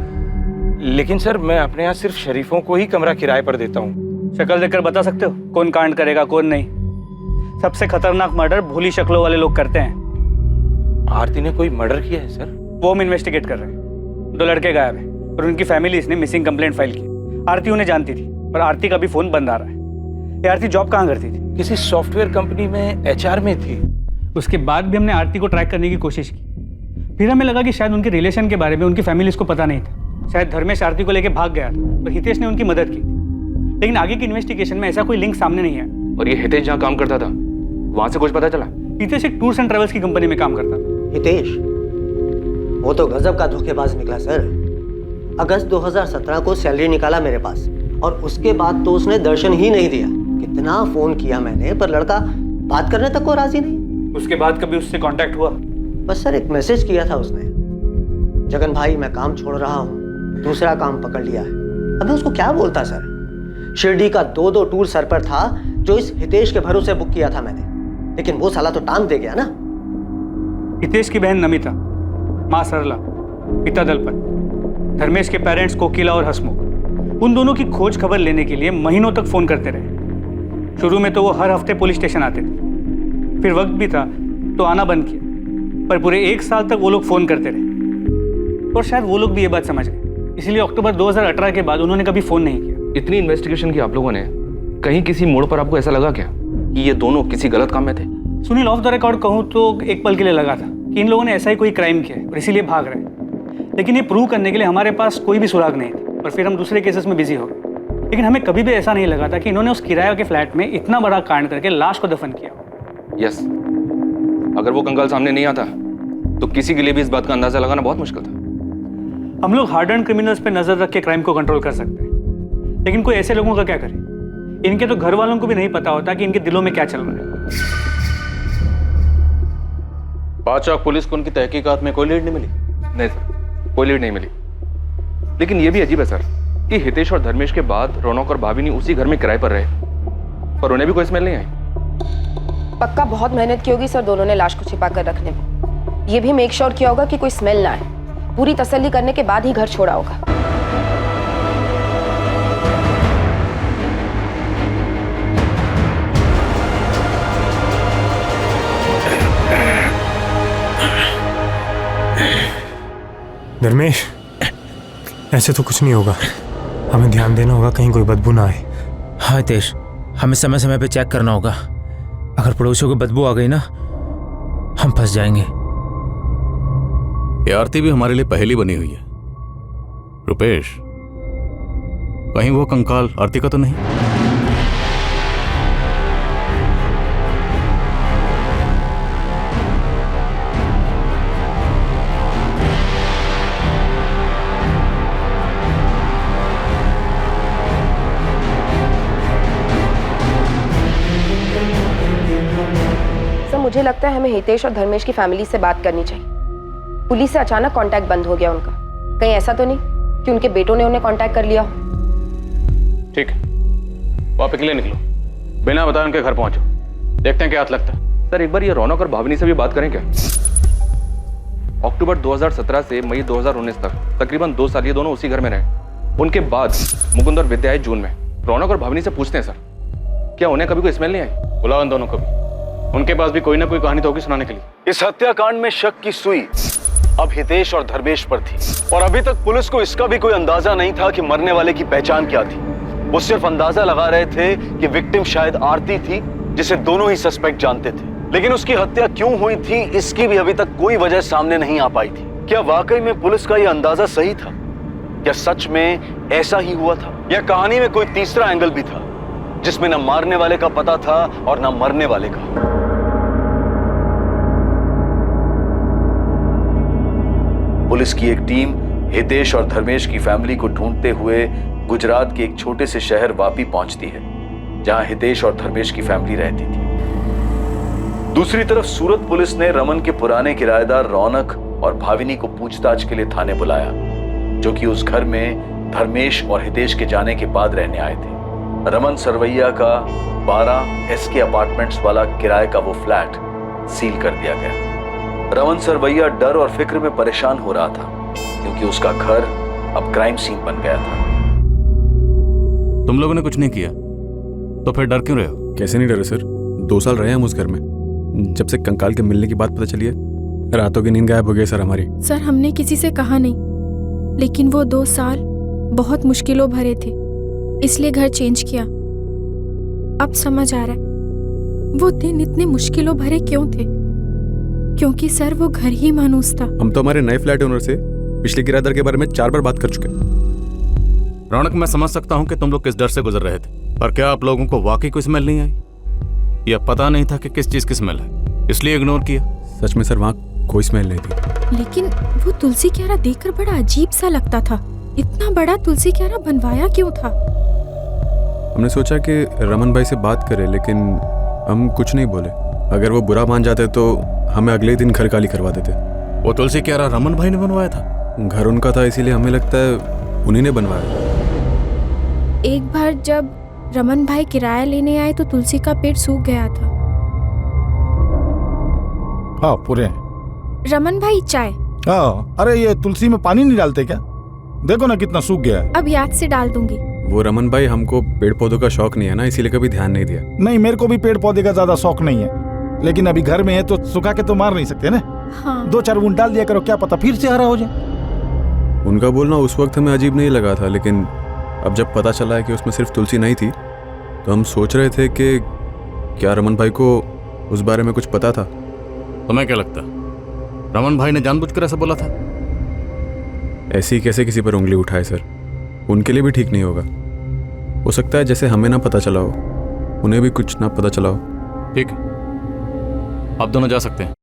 लेकिन सर मैं अपने यहाँ सिर्फ शरीफों को ही कमरा किराए पर देता हूँ। शक्ल देखकर बता सकते हो कौन कांड करेगा कौन नहीं? सबसे खतरनाक मर्डर भोली शक्लों वाले लोग करते हैं। आरती ने कोई मर्डर किया है सर? वो हम इन्वेस्टिगेट कर रहे हैं। 2 लड़के गायब हैं और उनकी फैमिलीज ने मिसिंग कंप्लेंट फाइल की। आरती उन्हें जानती थी पर आरती का भी फोन बंद आ रहा है। ये आरती जॉब कहाँ करती थी? किसी सॉफ्टवेयर कंपनी में HR में थी। उसके बाद भी हमने आरती को ट्रैक करने की कोशिश की। फिर हमें लगा कि शायद उनके रिलेशन के बारे में उनकी फैमिलीज को पता नहीं था। शायद धर्मेश आरती को लेकर भाग गया था और हितेश ने उनकी मदद की, लेकिन आगे की इन्वेस्टिगेशन में ऐसा कोई लिंक सामने नहीं आया। और ये हितेश जहाँ काम करता था वहां से कुछ पता चला? हितेश एक टूर्स एंड ट्रेवल्स की कंपनी में काम करता था। हितेश वो तो गजब का धोखेबाज निकला सर। अगस्त 2017 को सैलरी निकाला मेरे पास और उसके बाद तो उसने दर्शन ही नहीं दिया। कितना फोन किया मैंने पर लड़का बात करने तक को राजी नहीं। उसके बाद कभी उससे कांटेक्ट हुआ? बस सर एक मैसेज किया था उसने, जगन भाई मैं काम छोड़ रहा हूँ, दूसरा काम पकड़ लिया है। अब मैं उसको क्या बोलता सर? शिरडी का 2 टूर सर पर था जो इस हितेश के भरोसे बुक किया था मैंने, लेकिन वो साला तो टांग दे गया ना। हितेश की बहन नमिता, माँ सरला, पिता दलपत, धर्मेश के पेरेंट्स कोकिला और हसमुख, उन दोनों की खोज खबर लेने के लिए महीनों तक फोन करते रहे। शुरू में तो वो हर हफ्ते पुलिस स्टेशन आते थे, फिर वक्त भी था तो आना बंद किया, पर पूरे 1 साल तक वो लोग फोन करते रहे। और शायद वो लोग भी ये बात समझ गए, इसलिए अक्टूबर 2018 के बाद उन्होंने कभी फोन नहीं किया। इतनी इन्वेस्टिगेशन की आप लोगों ने, कहीं किसी मोड़ पर आपको ऐसा लगा क्या कि ये दोनों किसी गलत काम में थे? सुनील, ऑफ द रिकॉर्ड कहूँ तो एक पल के लिए लगा था कि इन लोगों ने ऐसा ही कोई क्राइम किया और इसीलिए भाग रहे हैं, लेकिन ये प्रूव करने के लिए हमारे पास कोई भी सुराग नहीं थी और फिर हम दूसरे केसेस में बिजी हो गए। लेकिन हमें कभी भी ऐसा नहीं लगा था कि इन्होंने उस किराए के फ्लैट में इतना बड़ा कांड करके लाश को दफन किया। यस, अगर वो कंकाल सामने नहीं आता तो किसी के लिए भी इस बात का अंदाजा लगाना बहुत मुश्किल था। हम लोग हार्ड एंड क्रिमिनल्स पे नजर रख के क्राइम को कंट्रोल कर सकते हैं, लेकिन कोई ऐसे लोगों का क्या करे? इनके तो घर वालों को भी नहीं पता होता कि इनके दिलों में क्या चल रहा है। बादशाह पुलिस को उनकी तहकीकात में कोई लीड नहीं मिली? नहीं सर, कोई लीड नहीं मिली। लेकिन ये भी अजीब है सर कि हितेश और धर्मेश के बाद रौनक और भाभी ने उसी घर में किराए पर रहे पर उन्हें भी कोई स्मेल नहीं आई। पक्का बहुत मेहनत की होगी सर दोनों ने लाश को छिपा कर रखने में। ये भी मेक श्योर किया होगा कि कोई स्मेल ना आए। पूरी तसल्ली करने के बाद ही घर छोड़ा होगा। धर्मेश, ऐसे तो कुछ नहीं होगा। हमें ध्यान देना होगा कहीं कोई बदबू ना आए। हाँ हितेश, हमें समय समय पे चेक करना होगा। अगर पड़ोसियों को बदबू आ गई ना, हम फंस जाएंगे। ये आरती भी हमारे लिए पहेली बनी हुई है। रुपेश, कहीं वो कंकाल आरती का तो नहीं? मुझे लगता है हमें हितेश और धर्मेश की फैमिली से बात करनी चाहिए। पुलिस से अचानक कांटेक्ट बंद हो गया उनका। कहीं ऐसा तो नहीं कि उनके बेटों ने उन्हें कांटेक्ट कर लिया हो? ठीक है, वो आप अकेले निकलो, बिना बताए उनके घर पहुंचो, देखते हैं क्या हाथ लगता है। सर एक बार ये रौनक और भावनी से भी बात करें क्या? अक्टूबर 2017 से मई 2019 तक तकरीबन 2 साल ये दोनों उसी घर में रहे। उनके बाद मुकुंद और विद्या आए जून में। रौनक और भावनी से पूछते हैं सर, क्या उन्हें कभी कोई स्मेल नहीं आई? बुलाओ उन दोनों को भी, उनके पास भी कोई ना कोई कहानी तो होगी सुनाने के लिए। इस हत्याकांड में शक की सुई अब हितेश और धर्मेश पर थी और अभी तक पुलिस को इसका भी कोई अंदाजा नहीं था कि मरने वाले की पहचान क्या थी। वो सिर्फ अंदाजा लगा रहे थे कि विक्टिम शायद आरती थी, जिसे दोनों ही सस्पेक्ट जानते थे। लेकिन उसकी हत्या क्यों हुई थी, इसकी भी अभी तक कोई वजह सामने नहीं आ पाई थी। क्या वाकई में पुलिस का यह अंदाजा सही था? क्या सच में ऐसा ही हुआ था, या कहानी में कोई तीसरा एंगल भी था जिसमें न मारने वाले का पता था और न मरने वाले का? पुलिस की एक टीम हितेश और धर्मेश की फैमिली को ढूंढते हुए गुजरात के एक छोटे से शहर वापी पहुंचती है, जहां हितेश और धर्मेश की फैमिली रहती थी। दूसरी तरफ सूरत पुलिस ने रमन के पुराने किराएदार रौनक और भाविनी को पूछताछ के लिए थाने बुलाया, जो कि उस घर में धर्मेश और हितेश के जाने के बाद रहने आए थे। रमन सरवैया का 12 SK अपार्टमेंट्स वाला किराए का वो फ्लैट सील कर दिया गया। रमन सरवैया डर और फिक्र में परेशान हो रहा था, क्योंकि उसका घर अब क्राइम सीन बन गया था। तुम लोगों ने कुछ नहीं किया तो फिर डर क्यों रहे हो? कैसे नहीं डरे सर, 2 साल रहे हम उस घर में। जब से कंकाल के मिलने की बात पता चली है, रातों की नींद गायब हो गई सर हमारी। सर हमने किसी से कहा नहीं, लेकिन वो 2 साल बहुत मुश्किलों भरे थे, इसलिए घर चेंज किया। अब समझ आ रहा है वो दिन इतने मुश्किलों भरे क्यों थे, क्योंकि सर वो घर ही मानूस था। हम तो हमारे नए फ्लैट ओनर से पिछले किराएदार के बारे में 4 बार बात कर चुके हैं। रौनक, मैं समझ सकता हूँ कि तुम लोग किस डर से गुजर रहे थे, पर क्या आप लोगों को वाकई कोई स्मेल नहीं आई? या पता नहीं था कि किस चीज की स्मेल है, इसलिए इग्नोर किया? सच में सर, वहाँ कोई स्मेल नहीं थी। लेकिन वो तुलसी क्यारा देखकर बड़ा अजीब सा लगता था। इतना बड़ा तुलसी क्यारा बनवाया क्यों था? हमने सोचा कि रमन भाई से बात करें, लेकिन हम कुछ नहीं बोले। अगर वो बुरा मान जाते तो हमें अगले दिन घर खाली करवा देते। वो तुलसी क्यारा रमन भाई ने बनवाया था? घर उनका था, इसीलिए हमें लगता है उन्हीं ने बनवाया। एक बार जब रमन भाई किराया लेने आए तो तुलसी का पेड़ सूख गया था। हाँ पूरे। रमन भाई चाय। हाँ, अरे ये तुलसी में पानी नहीं डालते क्या? देखो ना कितना सूख गया है। अब याद से डाल दूंगी। वो रमन भाई, हमको पेड़ पौधों का शौक नहीं है ना, इसीलिए कभी ध्यान नहीं दिया। नहीं, मेरे को भी पेड़ पौधे का ज्यादा शौक नहीं है, लेकिन अभी घर में है तो सुखा के तो मार नहीं सकते ना। हाँ। 2-4 बूंद डाल दिया करो, क्या पता फिर से हरा हो जाए। उनका बोलना उस वक्त हमें अजीब नहीं लगा था, लेकिन अब जब पता चला है कि उसमें सिर्फ तुलसी नहीं थी, तो हम सोच रहे थे कि क्या रमन भाई को उस बारे में कुछ पता था। तुम्हें क्या लगता, रमन भाई ने जानबूझकर ऐसा बोला था? ऐसे ही कैसे किसी पर उंगली उठाए सर, उनके लिए भी ठीक नहीं होगा। हो सकता है जैसे हमें ना पता चला हो, उन्हें भी कुछ ना पता चला हो। ठीक है, आप दोनों जा सकते हैं।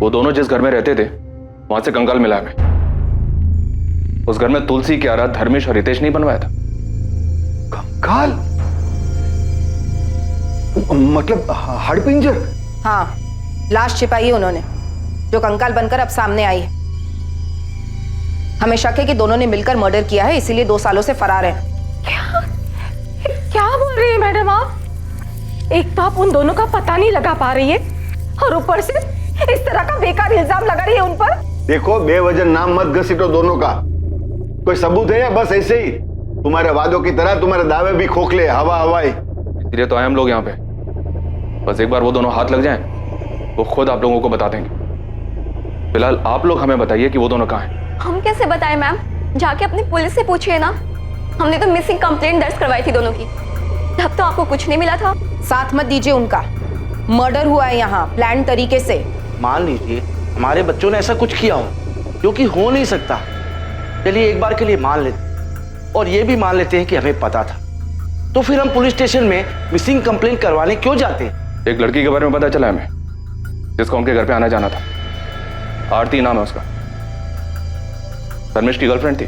वो दोनों जिस घर में रहते थे वहां से कंकाल मिला है हमें। उस घर में तुलसी, क्यारा, धर्मेश और हितेश नहीं बनवाया था। कंकाल? मतलब हड़पिंजर? हाँ, लाश छिपाई है उन्होंने, जो कंकाल बनकर अब सामने आई है। हमें शक है कि दोनों ने मिलकर मर्डर किया है, इसीलिए 2 सालों से फरार है। क्या बोल रही है मैडम आप? एक तो आप उन दोनों का पता नहीं लगा पा रही है और ऊपर से इस तरह का बेकार इल्जाम लगा रही है उन पर। देखो, बेवजह नाम मत घसीटो दोनों का। कोई सबूत है या बस ऐसे ही तुम्हारे वादों की तरह तुम्हारे दावे भी खोखले, हवा हवाई? इसलिए तो आए हम लोग यहाँ पे। बस एक बार वो दोनों हाथ लग जाएं, वो खुद आप लोगों को बता देंगे। फिलहाल आप लोग हमें बताइए कि वो दोनों कहाँ हैं। हम कैसे बताएं मैम? जाके अपनी पुलिस से पूछिए ना। हमने तो मिसिंग कंप्लेंट दर्ज करवाई थी दोनों की, तब तो आपको कुछ नहीं मिला था। साथ मत दीजिए उनका। मर्डर हुआ है यहाँ प्लान तरीके से। मान लीजिए हमारे बच्चों ने ऐसा कुछ किया हो जो कि हो नहीं सकता। चलिए एक बार के लिए मान लेते, और ये भी मान लेते हैं कि हमें पता था, तो फिर हम पुलिस स्टेशन में मिसिंग कंप्लेंट करवाने क्यों जाते? एक लड़की के बारे में पता चला हमें, जिसका उनके घर पे आना जाना था। आरती नाम है उसका, धर्मेश की गर्लफ्रेंड थी।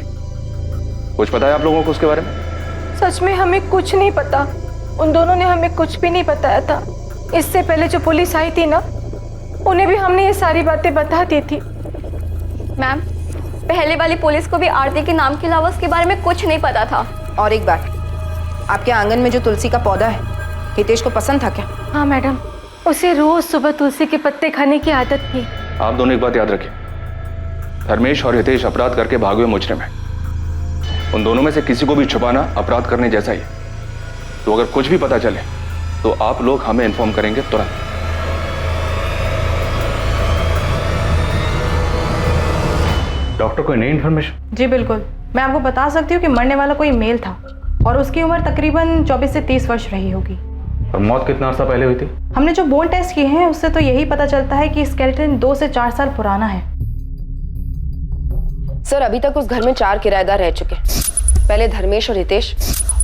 कुछ पता है आप लोगों को उसके बारे में? सच में हमें कुछ नहीं पता। उन दोनों ने हमें कुछ भी नहीं बताया था। इससे पहले जो पुलिस आई थी ना, उन्हें भी हमने ये सारी बातें बता दी थी। मैम, पहले वाली पुलिस को भी आरती के नाम के अलावा उसके बारे में कुछ नहीं पता था। और एक बात, आपके आंगन में जो तुलसी का पौधा है, हितेश को पसंद था क्या? हाँ मैडम, उसे रोज सुबह तुलसी के पत्ते खाने की आदत थी। आप दोनों एक बात याद रखिए, धर्मेश और हितेश अपराध करके भागे हुए मुजरिम हैं। उन दोनों में से किसी को भी छुपाना अपराध करने जैसा ही है। तो अगर कुछ भी पता चले तो आप लोग हमें इन्फॉर्म करेंगे तुरंत। डॉक्टर, कोई नई इन्फॉर्मेशन? जी बिल्कुल, मैं आपको बता सकती हूँ कि मरने वाला कोई मेल था और उसकी उम्र तकरीबन 24 से 30 वर्ष रही होगी। और मौत कितना अर्सा पहले हुई थी? हमने जो बोन टेस्ट किए हैं उससे तो यही पता चलता है कि स्केलेटन 2 से 4 साल पुराना है। सर, अभी तक उस घर में 4 किराएदार रह चुके हैं। पहले धर्मेश और हितेश,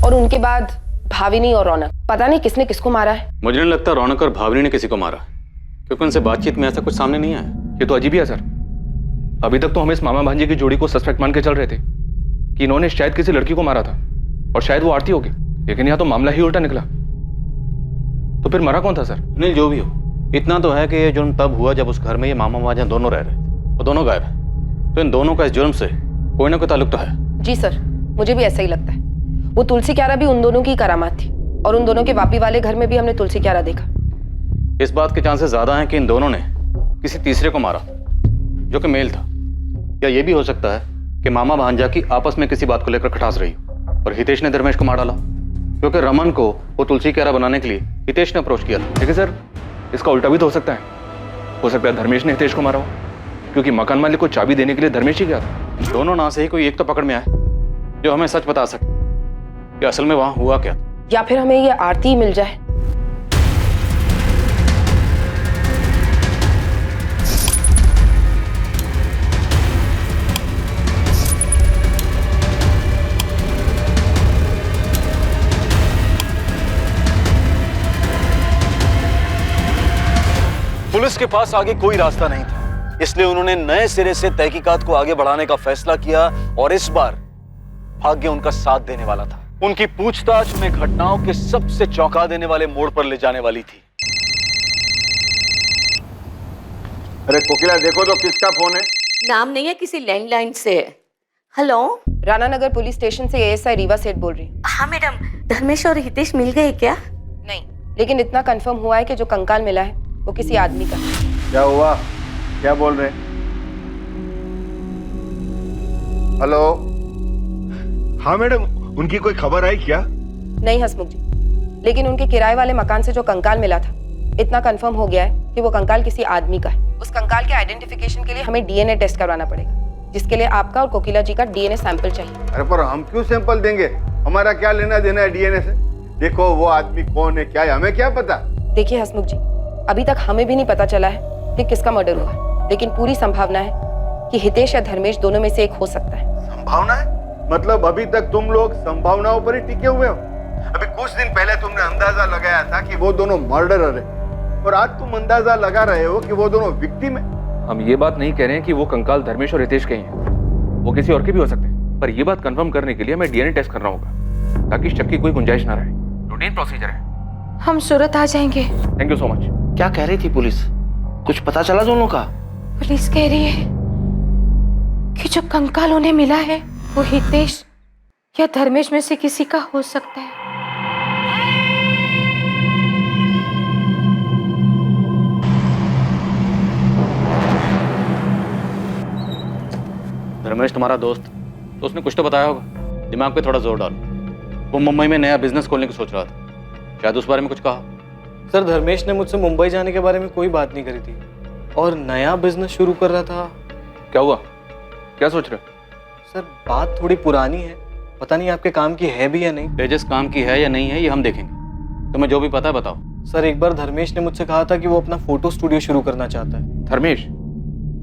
और उनके बाद भाविनी और रौनक। पता नहीं किसने किसको मारा है। मुझे नहीं लगता रौनक और भावनी ने किसी को मारा, क्योंकि उनसे बातचीत में ऐसा कुछ सामने नहीं आया। ये तो अजीब ही है सर। अभी तक तो हम इस मामा भांजे की जोड़ी को सस्पेक्ट मान के चल रहे थे कि इन्होंने शायद किसी लड़की को मारा था, और शायद वो आरती होगी। लेकिन यहाँ तो मामला ही उल्टा निकला। तो फिर मरा कौन था सर? नहीं, जो भी हो, इतना तो है कि ये जुर्म तब हुआ जब उस घर में ये मामा भांजा दोनों रह रहे थे। वो दोनों गायब है, तो इन दोनों का इस जुर्म से कोई ना कोई ताल्लुक तो है। जी सर, मुझे भी ऐसा ही लगता है। वो तुलसी क्यारा भी उन दोनों की करामात थी, और उन दोनों के वापी वाले घर में भी हमने तुलसी क्यारा देखा। इस बात के चांसेस ज्यादा हैं कि इन दोनों ने किसी तीसरे को मारा, जो कि मेल था। या ये भी हो सकता है कि मामा भांजा की आपस में किसी बात को लेकर खटास रही हो और हितेश ने धर्मेश को मार डाला, क्योंकि रमन को वो तुलसी क्यारा बनाने के लिए हितेश ने अप्रोच किया था। ठीक है सर, इसका उल्टा भी तो हो सकता है। हो सकता है धर्मेश ने हितेश को मारा हो, क्योंकि मकान मालिक को चाबी देने के लिए धर्मेश ही गया था। दोनों ना से ही कोई एक तो पकड़ में आए जो हमें सच बता सके कि असल में वहां हुआ क्या। या फिर हमें ये आरती ही मिल जाए। पुलिस के पास आगे कोई रास्ता नहीं था, इसलिए उन्होंने नए सिरे से तहकीकात को आगे बढ़ाने का फैसला किया, और इस बार भाग्य उनका साथ देने वाला था। उनकी पूछताछ में घटनाओं के सबसे चौंका देने वाले मोड़ पर ले जाने वाली थी। अरे कोकिला, देखो तो किसका फोन है? नाम नहीं है, किसी लैंडलाइन से है। हेलो, राणा नगर पुलिस स्टेशन से एएसआई रीवा सेठ बोल रही हूँ। हाँ मैडम, धर्मेश और हितेश मिल गए क्या? नहीं, लेकिन इतना कंफर्म हुआ है कि जो कंकाल मिला है वो किसी आदमी का। क्या हुआ? क्या बोल रहे? हेलो? हाँ मैडम, उनकी कोई खबर आई क्या? नहीं हसमुख जी, लेकिन उनके किराए वाले मकान से जो कंकाल मिला था, इतना कंफर्म हो गया है कि वो कंकाल किसी आदमी का है। उस कंकाल के आइडेंटिफिकेशन के लिए हमें डीएनए टेस्ट करवाना पड़ेगा, जिसके लिए आपका और कोकिला जी का डीएनए सैंपल चाहिए। अरे पर हम क्यों सैंपल देंगे? हमारा क्या लेना देना है डीएनए से? देखो वो आदमी कौन है, क्या है, हमें क्या पता? देखिए हसमुख जी, अभी तक हमें भी नहीं पता चला है कि किसका मर्डर हुआ, लेकिन पूरी संभावना है कि हितेश या धर्मेश दोनों में से एक हो सकता है। संभावना है? मतलब अभी तक तुम लोग संभावनाओं पर ही टिके हुए हो? अभी कुछ दिन पहले तुमने अंदाजा लगाया था कि वो दोनों मर्डरर है, और आज तुम अंदाजा लगा रहे हो कि वो दोनों विक्टिम है। हम ये बात नहीं कह रहे हैं कि वो कंकाल धर्मेश और हितेश के ही हैं। वो किसी और के भी हो सकते हैं, पर ये बात कंफर्म करने के लिए मैं डीएनए टेस्ट करना होगा ताकि शक की कोई गुंजाइश ना रहे। रूटीन प्रोसीजर है। हम सूरत आ जाएंगे। Thank you so much. क्या कह रही थी पुलिस? कुछ पता चला दोनों का? पुलिस कह रही है कि जो कंकाल उन्हें मिला है वो हितेश या धर्मेश में से किसी का हो सकता है। धर्मेश तुम्हारा दोस्त, तो उसने कुछ तो बताया होगा। दिमाग पे थोड़ा जोर डालो। वो मुंबई में नया बिजनेस खोलने की सोच रहा था, शायद उस बारे में कुछ कहा। सर धर्मेश ने मुझसे मुंबई जाने के बारे में कोई बात नहीं करी थी और नया बिजनेस शुरू कर रहा था। क्या हुआ? क्या सोच रहे? सर बात थोड़ी पुरानी है, पता नहीं आपके काम की है भी या नहीं। तेजस काम की है या नहीं है ये हम देखेंगे। तुम्हें जो भी पता है बताओ। सर एक बार धर्मेश ने मुझसे कहा था कि वो अपना फोटो स्टूडियो शुरू करना चाहता है। Dharmesh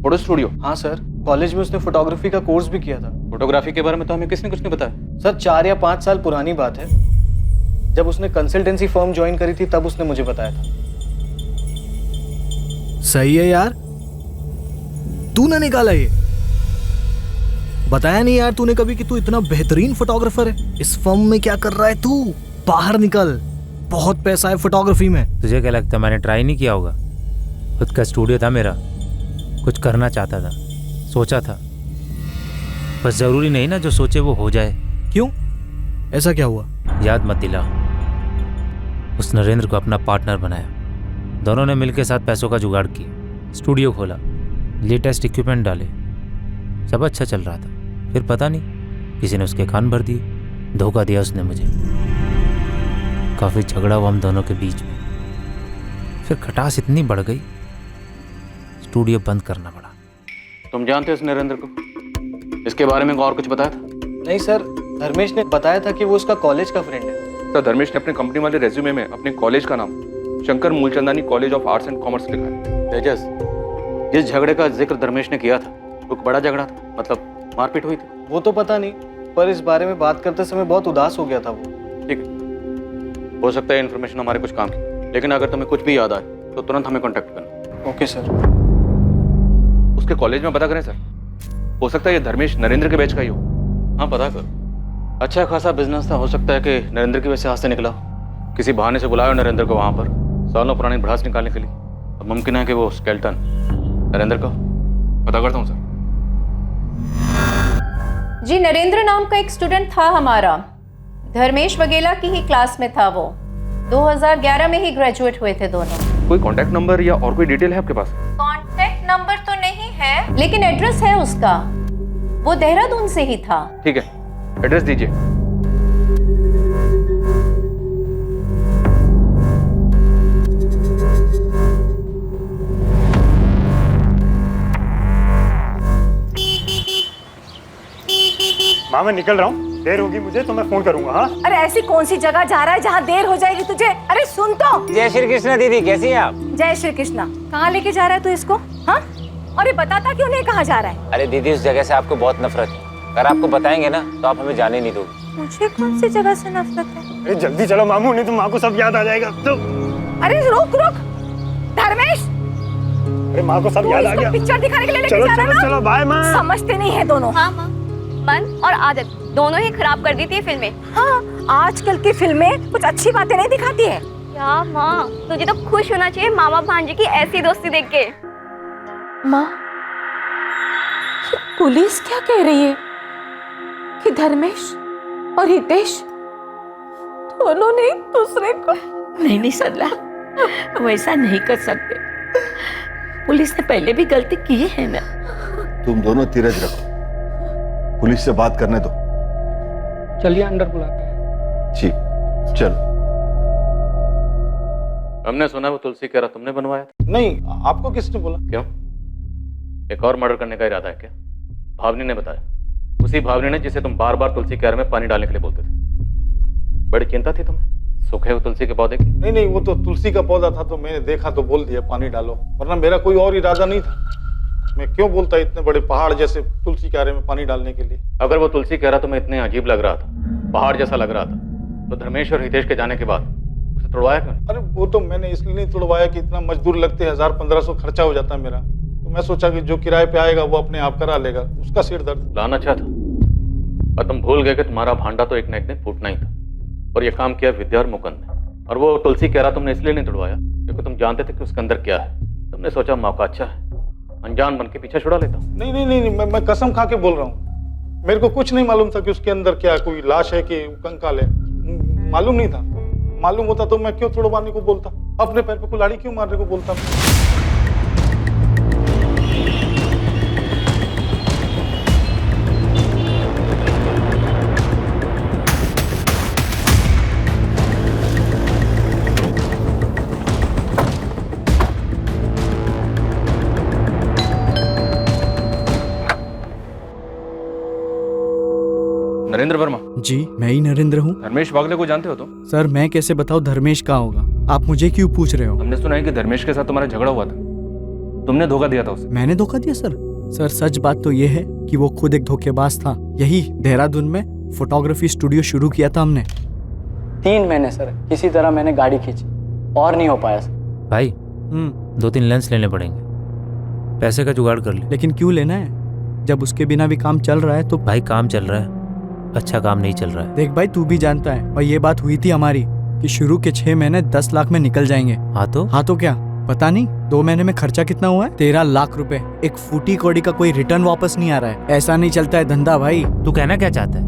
photo studio? हाँ सर, कॉलेज में उसने फोटोग्राफी का कोर्स भी किया था। फोटोग्राफी के बारे में तो हमें किसने कुछ नहीं बताया। सर 4 या 5 साल पुरानी बात है, जब उसने कंसल्टेंसी फर्म ज्वाइन करी थी तब उसने मुझे बताया था। सही है यार, तू ना निकाला ये, बताया नहीं यार तूने कभी कि तू इतना बेहतरीन फोटोग्राफर है। इस फर्म में क्या कर रहा है तू? बाहर निकल, बहुत पैसा है फोटोग्राफी में। तुझे क्या लगता है मैंने ट्राई नहीं किया होगा? खुद का स्टूडियो था मेरा, कुछ करना चाहता था, सोचा था, बस जरूरी नहीं ना जो सोचे वो हो जाए। क्यों, ऐसा क्या हुआ? याद मत दिला। उस नरेंद्र को अपना पार्टनर बनाया, दोनों ने मिलकर साथ पैसों का जुगाड़ किया, स्टूडियो खोला, लेटेस्ट इक्विपमेंट डाले, सब अच्छा चल रहा था। फिर पता नहीं किसी ने उसके कान भर दिए, धोखा दिया उसने मुझे। काफी झगड़ा हुआ हम दोनों के बीच में, फिर खटास इतनी बढ़ गई स्टूडियो बंद करना पड़ा। तुम जानते हो इस नरेंद्र को? इसके बारे में और कुछ बताया था? नहीं सर, धर्मेश ने बताया था कि वो उसका कॉलेज का फ्रेंड है। सर धर्मेश ने अपने कंपनी वाले रेज्यूमे में अपने कॉलेज का नाम Shankar Mulchandani college of arts and commerce लिखा है। तेजस, जिस झगड़े का जिक्र धर्मेश ने किया था वो बड़ा झगड़ा था, मतलब मारपीट हुई थी? वो तो पता नहीं, पर इस बारे में बात करते समय बहुत उदास हो गया था वो। ठीक है, हो सकता है इन्फॉर्मेशन हमारे कुछ काम की, लेकिन अगर तुम्हें कुछ भी याद आए तो तुरंत हमें कॉन्टेक्ट करना। Okay sir. उसके कॉलेज में पता करें सर, हो सकता है ये धर्मेश नरेंद्र के बैच का ही हो। हाँ पता करो, अच्छा खासा बिजनेस था, हो सकता है कि नरेंद्र की वजह से हाथ से निकला। किसी बहाने से बुलाया नरेंद्र को वहां पर सालों पुरानी भड़ास निकालने के लिए। अब मुमकिन है कि वो स्केल्टन नरेंद्र का। पता करता हूँ सर। जी नरेंद्र नाम का एक स्टूडेंट था हमारा, धर्मेश वगेला की ही क्लास में था वो। 2011 में ही ग्रेजुएट हुए थे दोनों। कोई कांटेक्ट नंबर या और कोई डिटेल है आपके पास? कांटेक्ट नंबर तो नहीं है, लेकिन एड्रेस है उसका। वो देहरादून से ही था। ठीक है, एड्रेस दीजिए। माँ मैं निकल रहा हूँ, देर होगी मुझे तो मैं फोन करूंगा। हाँ अरे ऐसी कौन सी जगह जा रहा है जहाँ देर हो जाएगी तुझे? अरे सुन तो। जय श्री कृष्ण दीदी, कैसी हैं आप? जय श्री कृष्णा। कहाँ लेके जा रहा है तू इसको? हाँ, और ये बताता कि उन्हें कहाँ जा रहा है? अरे दीदी उस जगह से आपको बहुत नफरत है, अगर आपको बताएंगे ना तो आप हमें जाने नहीं दोगे। मुझे कौन सी जगह से नफरत है? अरे जल्दी चलो मामू, नहीं तो माँ को सब याद आ जाएगा। तो अरे रुक रुक धर्मेश, अरे माँ को सब याद आ गया। पिक्चर दिखाने के लिए लेके चलो जा रहा है चलो ना? चलो बाय माँ। समझते नहीं है दोनों। हाँ माँ, मन और आदत दोनों ही खराब कर दी थी फिल्में। हाँ, आजकल की फिल्में कुछ अच्छी बातें नहीं दिखाती है। क्या माँ, तुझे तो खुश होना चाहिए मामा भांजे की ऐसी दोस्ती देख के। माँ, पुलिस क्या कह रही है कि धर्मेश और हितेश दोनों ने एक दूसरे को? नहीं सरला, वैसा नहीं कर सकते। पुलिस ने पहले भी गलती की है ना। तुम दोनों धीरज रखो, पुलिस से बात करने दो। चलिए अंदर बुलाते हैं। जी चलो। हमने सुना वो तुलसी कह रहा तुमने बनवाया था। नहीं, आपको किसने बोला? क्यों, एक और मर्डर करने का इरादा है क्या? भावनी ने बताया, उसी भावनी ने जिसे तुम बार बार तुलसी क्यारे में पानी डालने के लिए बोलते थे। बड़ी चिंता थी तुम्हें सूखे हुए तुलसी के पौधे की? नहीं नहीं, वो तो तुलसी का पौधा था तो मैंने देखा तो बोल दिया पानी डालो, वरना मेरा कोई और इरादा नहीं था। मैं क्यों बोलता इतने बड़े पहाड़ जैसे तुलसी क्यारे में पानी डालने के लिए? अगर वो तुलसी क्यारा तुम्हें इतने अजीब लग रहा था, पहाड़ जैसा लग रहा था, तो धर्मेश और हितेश के जाने के बाद उसे तोड़वाया क्यों? अरे वो तो मैंने इसलिए नहीं तोड़वाया कि इतना मजदूर लगते, 1000-1500 खर्चा हो जाता मेरा, तो मैं सोचा कि जो किराए पे आएगा वो अपने आप करा लेगा, उसका सिर दर्द। प्लान अच्छा था, पर तुम भूल गए कि तुम्हारा भांडा तो एक न एक दिन फूटना ही था। और ये काम किया विद्या और मुकुंद ने। और वो तुलसी कह रहा तुमने इसलिए नहीं तुड़वाया क्योंकि तुम जानते थे कि उसके अंदर क्या है। तुमने सोचा मौका अच्छा है, अनजान बन के पीछे छुड़ा लेता हूँ। नहीं नहीं नहीं, मैं कसम खा के बोल रहा हूँ, मेरे को कुछ नहीं मालूम था कि उसके अंदर क्या कोई लाश है कि कंकाल है, मालूम नहीं था। मालूम होता तो मैं क्यों तुड़वाने को बोलता, अपने पैर पे कुल्हाड़ी क्यों मारने को बोलता। नरेंद्र वर्मा? जी मैं ही नरेंद्र हूँ। धर्मेश वागले को जानते हो तुम? सर मैं कैसे बताऊँ धर्मेश कहाँ होगा, आप मुझे क्यों पूछ रहे हो? हमने सुना है कि धर्मेश के साथ तुम्हारा झगड़ा हुआ था, तुमने धोखा दिया था उसे। मैंने धोखा दिया सर? सर सच बात तो ये है कि वो खुद एक धोखेबाज था। यही देहरादून में फोटोग्राफी स्टूडियो शुरू किया था हमने। 3 महीने सर किसी तरह मैंने गाड़ी खींची और नहीं हो पाया सर। भाई 2-3 लेंस लेने पड़ेंगे, पैसे का जुगाड़ कर ले। लेकिन क्यों लेना है जब उसके बिना भी काम चल रहा है? तो भाई काम चल रहा है, अच्छा काम नहीं चल रहा है। देख भाई तू भी जानता है, और ये बात हुई थी हमारी कि शुरू के 6 महीने 10 लाख में निकल जाएंगे। हाँ तो क्या पता नहीं 2 महीने में खर्चा कितना हुआ है? 13 लाख रुपए। एक फूटी कौड़ी का कोई रिटर्न वापस नहीं आ रहा है। ऐसा नहीं चलता है धंधा भाई। तू कहना क्या चाहता है?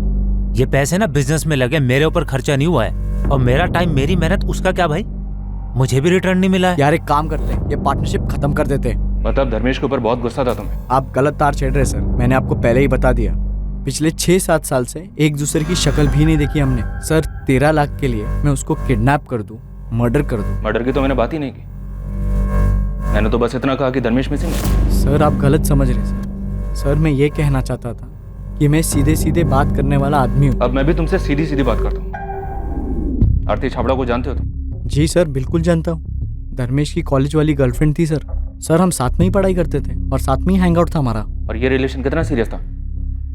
ये पैसे ना बिजनेस में लगे, मेरे ऊपर खर्चा नहीं हुआ है। और मेरा टाइम मेरी मेहनत, उसका क्या भाई? मुझे भी रिटर्न नहीं मिला है। यार एक काम करते, ये पार्टनरशिप खत्म कर देते। मतलब धर्मेश के ऊपर बहुत गुस्सा था तुम्हें? आप गलत तार छेड़ रहे सर, मैंने आपको पहले ही बता दिया। पिछले 6-7 साल से एक दूसरे की शक्ल भी नहीं देखी हमने। सर 13 लाख के लिए मैं उसको किडनैप कर दूं, मर्डर कर दूं? मर्डर की तो मैंने बात ही नहीं की, मैंने तो बस इतना कहा कि धर्मेश मिसिंग है। सर आप गलत समझ रहे सर मैं ये कहना चाहता था कि मैं सीधे सीधे बात करने वाला आदमी हूँ। अब मैं भी तुमसे सीधी सीधी बात करता हूँ। आरती छाबड़ा को जानते हो तुम? जी सर बिल्कुल जानता हूँ। धर्मेश की कॉलेज वाली गर्लफ्रेंड थी सर। सर हम साथ में ही पढ़ाई करते थे और साथ में ही हैंग आउट था हमारा। और ये रिलेशन कितना सीरियस था?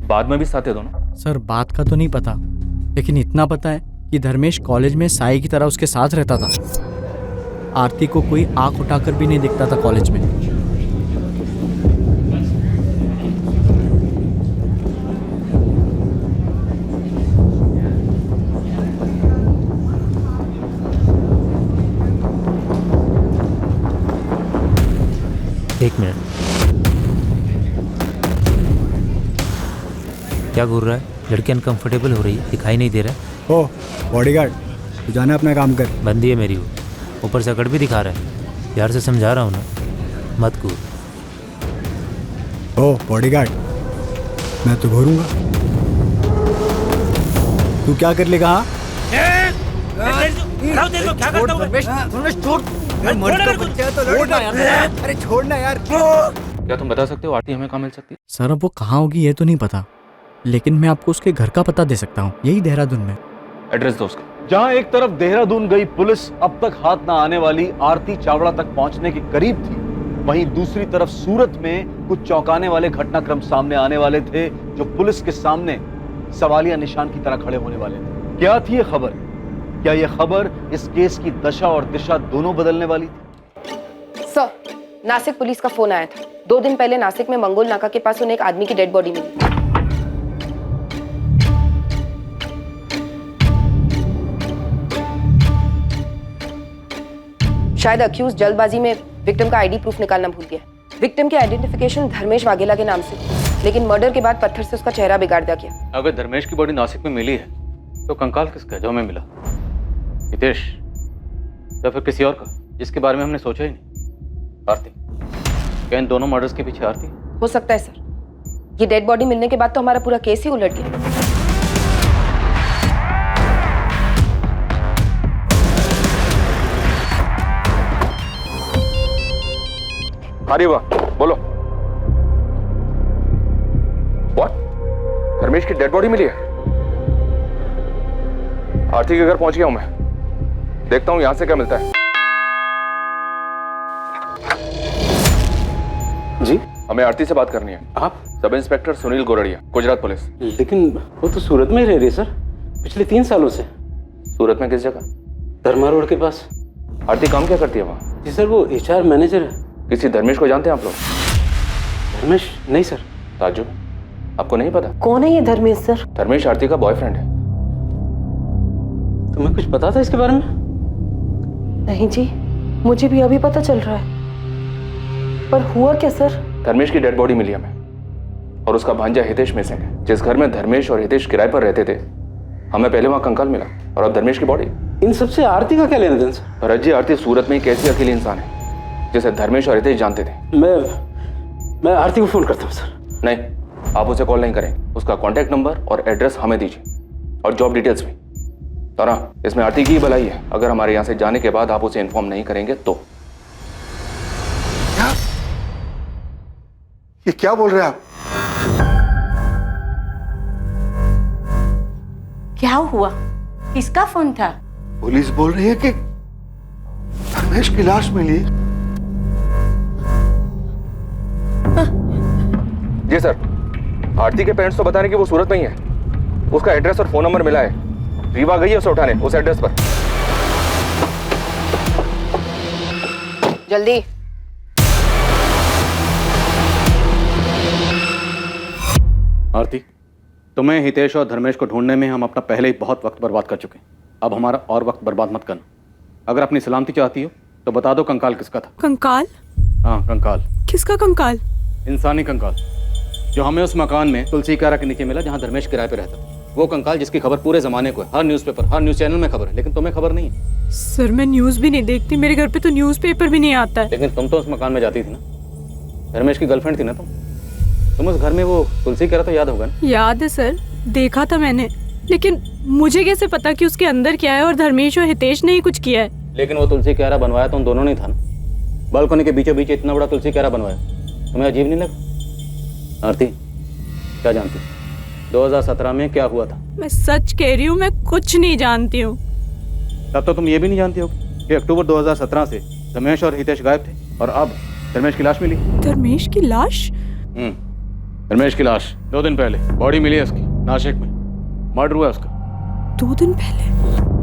बाद में भी साथ थे दोनों? सर बात का तो नहीं पता, लेकिन इतना पता है कि धर्मेश कॉलेज में साई की तरह उसके साथ रहता था। आरती को कोई आंख उठाकर भी नहीं दिखता था कॉलेज में। एक मिनट, क्या घूर रहा है? लड़की अनकंफर्टेबल हो रही है, दिखाई नहीं दे रहा है। ओ बॉडीगार्ड, तू जाना अपना काम कर। बंदी है मेरी वो, ऊपर से अकड़ भी दिखा रहा है। यार से समझा रहा हूँ ना, मत घूर। ओ बॉडीगार्ड, मैं तो घूरूंगा, तू क्या कर लेगा? अरे छोड़ना यार। क्या तुम बता सकते हो आरती हमें कहाँ मिल सकती है? सर अब वो कहाँ होगी ये तो नहीं पता, लेकिन मैं आपको उसके घर का पता दे सकता हूँ, यही देहरादून में। एड्रेस दो उसका। जहां एक तरफ देहरादून गई पुलिस अब तक हाथ ना आने वाली आरती चावड़ा तक पहुंचने के करीब थी, वहीं दूसरी तरफ सूरत में कुछ चौंकाने वाले घटनाक्रम सामने आने वाले थे जो पुलिस के सामने सवालिया निशान की तरह खड़े होने वाले थे। क्या थी ये खबर? क्या ये खबर इस केस की दशा और दिशा दोनों बदलने वाली थी? सर, नासिक पुलिस का फोन आया था। 2 दिन पहले नासिक में मंगोल नाका के पास उन्हें एक आदमी की डेड बॉडी मिली। शायद अक्यूज जल्दबाजी में विक्टिम का आईडी प्रूफ निकालना भूल गया। विक्टिम की आइडेंटिफिकेशन धर्मेश वाघेला के नाम से, लेकिन मर्डर के बाद पत्थर से उसका चेहरा बिगाड़ दिया गया। अगर धर्मेश की बॉडी नासिक में मिली है तो कंकाल किस गहजों में मिला? हितेश या फिर किसी और का जिसके बारे में हमने सोचा ही नहीं? आरती, क्या इन दोनों मर्डर्स के पीछे आरती? हो सकता है सर, ये डेड बॉडी मिलने के बाद तो हमारा पूरा केस ही उलट गया। अरे वाह, बोलो। व्हाट? धर्मेश की डेड बॉडी मिली है? आरती के घर पहुंच गया हूं मैं, देखता हूं यहां से क्या मिलता है। जी, हमें आरती से बात करनी है। आप? Sub inspector Sunil Goradiya, Gujarat police. लेकिन वो तो सूरत में रह रही है सर, पिछले 3 सालों से। सूरत में किस जगह? धर्मा रोड के पास। आरती काम क्या करती है वहाँ? जी सर, वो HR मैनेजर है। किसी धर्मेश को जानते हैं आप लोग? धर्मेश नहीं सर। ताजुब, आपको नहीं पता? कौन है ये धर्मेश सर? धर्मेश आरती का बॉयफ्रेंड है। तुम्हें कुछ पता था इसके बारे में? नहीं जी, मुझे भी अभी पता चल रहा है। पर हुआ क्या सर? धर्मेश की डेड बॉडी मिली हमें, और उसका भांजा हितेश मिसिंग है। जिस घर में धर्मेश और हितेश किराए पर रहते थे, हमें पहले वहां कंकाल मिला, और अब धर्मेश की बॉडी। इन सबसे आरती का क्या लेना देना सर? भरत जी, आरती सूरत में एक ऐसी अकेली इंसान है जिसे धर्मेश और हितेश जानते थे। मैं आरती को फोन करता हूँ सर। नहीं, आप उसे कॉल नहीं करेंगे। उसका कॉन्टैक्ट नंबर और एड्रेस हमें दीजिए, और जॉब डिटेल्स भी। तो ना, इसमें आरती की ही भलाई है। अगर हमारे यहाँ से जाने के बाद आप उसे इन्फॉर्म नहीं करेंगे तो। ये क्या बोल रहे हैं आप? क्या हुआ? किसका फोन था? पुलिस बोल रही है कि धर्मेश की लाश मिली। जी सर, आरती के पेरेंट्स तो बता रहे कि वो सूरत में ही है। उसका एड्रेस और फोन नंबर मिला है। रीवा गई है उसे उठाने उस एड्रेस पर। जल्दी। आरती, तुम्हें हितेश और धर्मेश को ढूंढने में हम अपना पहले ही बहुत वक्त बर्बाद कर चुके हैं। अब हमारा और वक्त बर्बाद मत करना। अगर अपनी सलामती चाहती हो तो बता दो कंकाल किसका था। कंकाल? हाँ, कंकाल। किसका कंकाल? इंसानी कंकाल, जो हमें उस मकान में तुलसी कारा के नीचे मिला जहाँ धर्मेश किराए पे रहता था। वो कंकाल जिसकी खबर पूरे जमाने को है, हर न्यूज़पेपर, हर न्यूज़ चैनल में खबर है, लेकिन तुम्हें खबर नहीं है। सर, मैं न्यूज़ भी नहीं देखती। मेरे घर पे तो न्यूज़पेपर भी नहीं आता है। लेकिन तुम तो उस मकान में जाती थी ना। धर्मेश की गर्लफ्रेंड थी ना तुम उस घर में वो तुलसी कारा तो याद होगा ना? याद है सर, देखा था मैंने। लेकिन मुझे कैसे पता कि उसके अंदर क्या है और धर्मेश और हितेश ने ही कुछ किया है? लेकिन वो तुलसी क्यारा बनवाया तो उन दोनों ने था ना। बालकनी के बीचों बीच इतना बड़ा तुलसी क्यारा बनवाया, तुम्हें अजीब नहीं लगा? आरती, क्या जानती 2017 में क्या हुआ था? मैं सच कह रही हूँ, मैं कुछ नहीं जानती हूँ। तब तो तुम ये भी नहीं जानती हो कि अक्टूबर 2017 से धर्मेश और हितेश गायब थे, और अब धर्मेश की लाश मिली। धर्मेश की लाश? धर्मेश की लाश 2 दिन पहले बॉडी मिली है उसकी, नासिक में। मर्डर हुआ उसका 2 दिन पहले।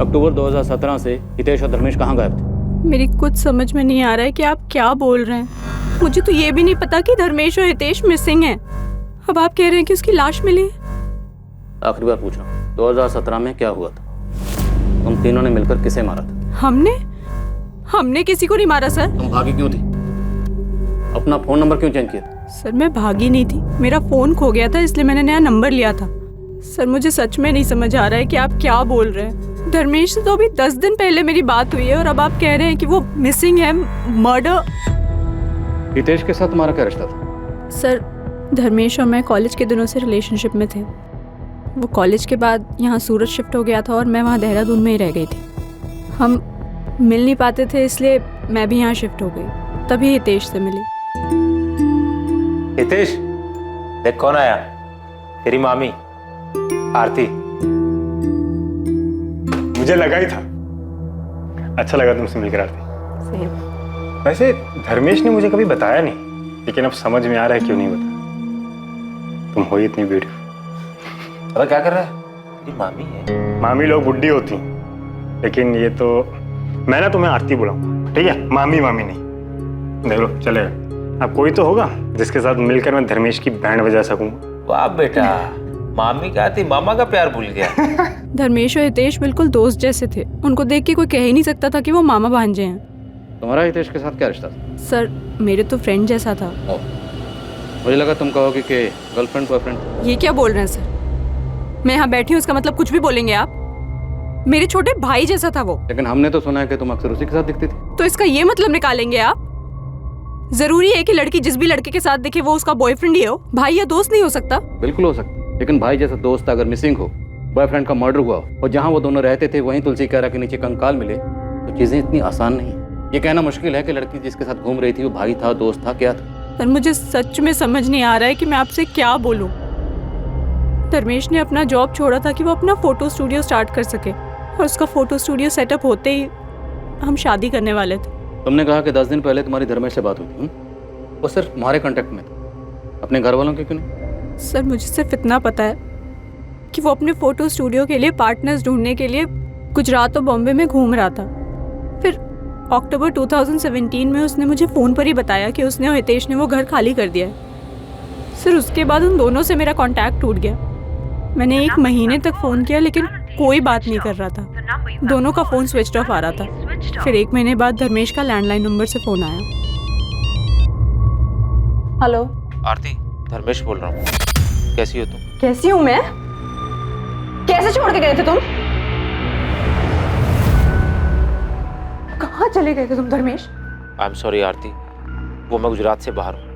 अक्टूबर 2017 से हितेश और धर्मेश कहाँ गायब थे? मेरी कुछ समझ में नहीं आ रहा है कि आप क्या बोल रहे हैं। मुझे तो ये भी नहीं पता कि धर्मेश और हितेश मिसिंग हैं। अब आप कह रहे हैं कि उसकी लाश मिली। आखिरी बार पूछ रहा हूँ, 2017 में क्या हुआ था? तुम तीनों ने मिलकर किसे मारा था? हमने किसी को नहीं मारा सर। तुम भागी क्यों थी? अपना फोन नंबर क्यों चेंज किया? सर, मैं भागी नहीं थी। मेरा फोन खो गया था, इसलिए मैंने नया नंबर लिया था। सर, मुझे सच में नहीं समझ आ रहा है कि आप क्या बोल रहे हैं। धर्मेश से तो अभी 10 दिन पहले मेरी बात हुई है, और अब आप कह रहे हैं कि वो मिसिंग है, मर्डर। हितेश के साथ तुम्हारा क्या रिश्ता था? सर, धर्मेश और मैं कॉलेज के दिनों से रिलेशनशिप में थे। वो कॉलेज के बाद यहाँ सूरत शिफ्ट हो गया था, और मैं वहाँ देहरादून में ही रह गई थी। हम मिल नहीं पाते थे, इसलिए मैं भी यहाँ शिफ्ट हो गई। तभी हितेश से मिली। हितेश, देख कौन आया। तेरी मामी आरती। मुझे लगा ही था। अच्छा लगा तुमसे मिलकर आरती। वैसे धर्मेश ने मुझे कभी बताया नहीं, लेकिन अब समझ में आ रहा है क्यों नहीं बताया। तुम हो ही इतनी ब्यूटीफुल। अब क्या कर रहा है? तेरी मामी है। मामी लोग बुड्ढी होती, लेकिन ये तो मैं ना तुम्हें आरती बुलाऊंगा, ठीक है? मामी नहीं। देख लो, चलेगा। अब कोई तो होगा जिसके साथ मिलकर मैं धर्मेश की बैंड बजा सकूंगा। वाह बेटा, मामी क्या थी, मामा का प्यार भूल गया। धर्मेश और हितेश बिल्कुल दोस्त जैसे थे। उनको देख के कोई कह ही नहीं सकता था कि वो मामा भांजे हैं। तुम्हारा हितेश के साथ क्या रिश्ता था? सर, मेरे तो फ्रेंड जैसा था। मुझे लगा तुम कहोगे कि गर्लफ्रेंड बॉयफ्रेंड। ये क्या बोल रहे हैं सर? मैं यहाँ बैठी हूँ, इसका मतलब कुछ भी बोलेंगे आप? मेरे छोटे भाई जैसा था वो। लेकिन हमने तो सुना है कि तुम अक्सर उसी के साथ दिखती थी। तो इसका ये मतलब निकालेंगे आप? जरूरी है कि लड़की जिस भी लड़के के साथ दिखे वो उसका बॉयफ्रेंड ही हो? भाई या दोस्त नहीं हो सकता? बिल्कुल हो सकता, लेकिन भाई जैसा दोस्त अगर मिसिंग हो, बॉयफ्रेंड का मर्डर हुआ और जहाँ वो दोनों रहते थे वहीं तुलसी कारा के नीचे कंकाल मिले, तो चीजें इतनी आसान नहीं है। ये कहना मुश्किल है कि लड़की जिसके साथ घूम रही थी वो भाई था, दोस्त था, क्या था? पर मुझे सच में समझ नहीं आ रहा है कि मैं आपसे क्या बोलूं। धर्मेश ने अपना जॉब छोड़ा था कि वो अपना फोटो स्टूडियो स्टार्ट कर सके, और उसका फोटो स्टूडियो सेटअप होते ही हम शादी करने वाले थे। तुमने कहा कि 10 दिन पहले तुम्हारी धर्मेश से बात हुई थी। वो सिर्फ तुम्हारे कांटेक्ट में था, अपने घर वालों के क्यों नहीं? सर, मुझे सिर्फ इतना पता है कि वो अपने फोटो स्टूडियो के लिए पार्टनर्स ढूंढने के लिए गुजरात और बॉम्बे में घूम रहा था। फिर अक्टूबर 2017 में उसने मुझे फ़ोन पर ही बताया कि उसने और हितेश ने वो घर खाली कर दिया है। सर उसके बाद उन दोनों से मेरा कांटेक्ट टूट गया। मैंने 1 महीने तक फ़ोन किया लेकिन कोई बात नहीं कर रहा था। दोनों का फ़ोन स्विच ऑफ आ रहा था। फिर 1 महीने बाद धर्मेश का लैंडलाइन नंबर से फ़ोन आया। हेलो आरती, धर्मेश बोल रहा हूँ। कैसी हो तुम? कैसी हूँ मैं? कैसे छोड़ के गए थे तुम? कहाँ चले गए थे तुम धर्मेश? आई एम सॉरी आरती, वो मैं गुजरात से बाहर हूँ।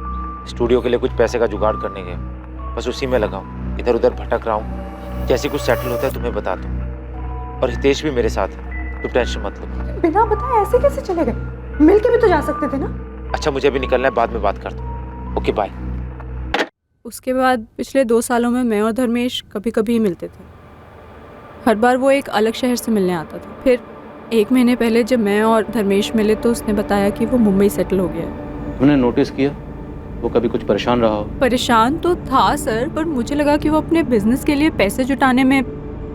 स्टूडियो के लिए कुछ पैसे का जुगाड़ करने गया, बस उसी में लगा हूँ। इधर उधर भटक रहा हूँ। जैसे कुछ सेटल होता है तुम्हें बता दूँ। और हितेश भी मेरे साथ है, तुम टेंशन मत लो। बिना बताए ऐसे कैसे चले गए? मिल के भी तो जा सकते थे ना? अच्छा मुझे अभी निकलना है, बाद में बात करता हूँ। Okay bye. उसके बाद पिछले 2 सालों में मैं और धर्मेश कभी कभी ही मिलते थे। हर बार वो एक अलग शहर से मिलने आता था। फिर 1 महीने पहले जब मैं और धर्मेश मिले तो उसने बताया कि वो मुंबई सेटल हो गया है। तुमने नोटिस किया वो कभी कुछ परेशान रहा हो? परेशान तो था सर, पर मुझे लगा कि वो अपने बिजनेस के लिए पैसे जुटाने में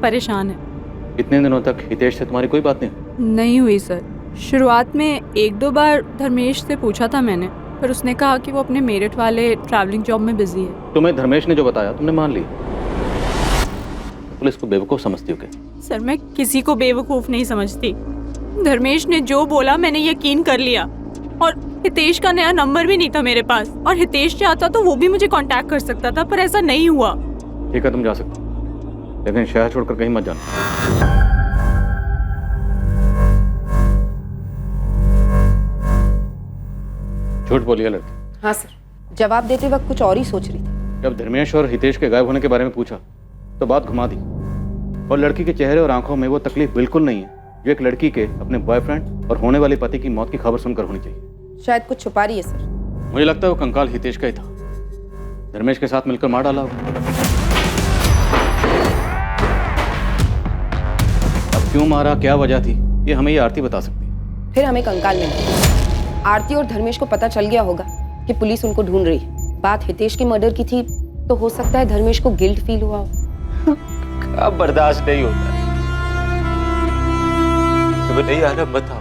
परेशान है। इतने दिनों तक हितेश से तुम्हारी कोई बात नहीं हुई सर। शुरुआत में 1-2 बार धर्मेश से पूछा था मैंने, पर उसने कहा कि वो अपने मेरठ वाले ट्रैवलिंग जॉब में बिजी है। तुम्हें धर्मेश ने जो बताया तुमने मान लिया? पुलिस को बेवकूफ़ समझती हो क्या? सर मैं किसी को बेवकूफ़ नहीं समझती। धर्मेश ने जो बोला मैंने यकीन कर लिया। और हितेश का नया नंबर भी नहीं था मेरे पास, और हितेश चाहता तो वो भी मुझे कांटेक्ट कर सकता था, पर ऐसा नहीं हुआ। ठीक है तुम जा सकते हो, लेकिन शहर छोड़कर कहीं मत जाना। झूठ बोलिए लड़की। हाँ सर, जवाब देते वक्त कुछ और ही सोच रही थी। जब धर्मेश और हितेश के गायब होने के बारे में पूछा तो बात घुमा दी, और लड़की के चेहरे और आंखों में वो तकलीफ बिल्कुल नहीं है जो एक लड़की के अपने बॉयफ्रेंड और होने वाले पति की मौत की खबर सुनकर होनी चाहिए। शायद कुछ छुपा रही है सर। मुझे लगता है वो कंकाल हितेश का ही था, धर्मेश के साथ मिलकर मार डाला होगा। अब क्यों मारा, क्या वजह थी, ये हमें ये आरती बता सकती है। फिर हमें कंकाल मिला। आरती और धर्मेश को पता चल गया होगा कि पुलिस उनको ढूंढ रही है। बात हितेश के मर्डर की थी तो हो सकता है धर्मेश को गिल्ट फील हुआ हो। अब बर्दाश्त नहीं होता। तुम्हें नहीं आ रहा बताओ,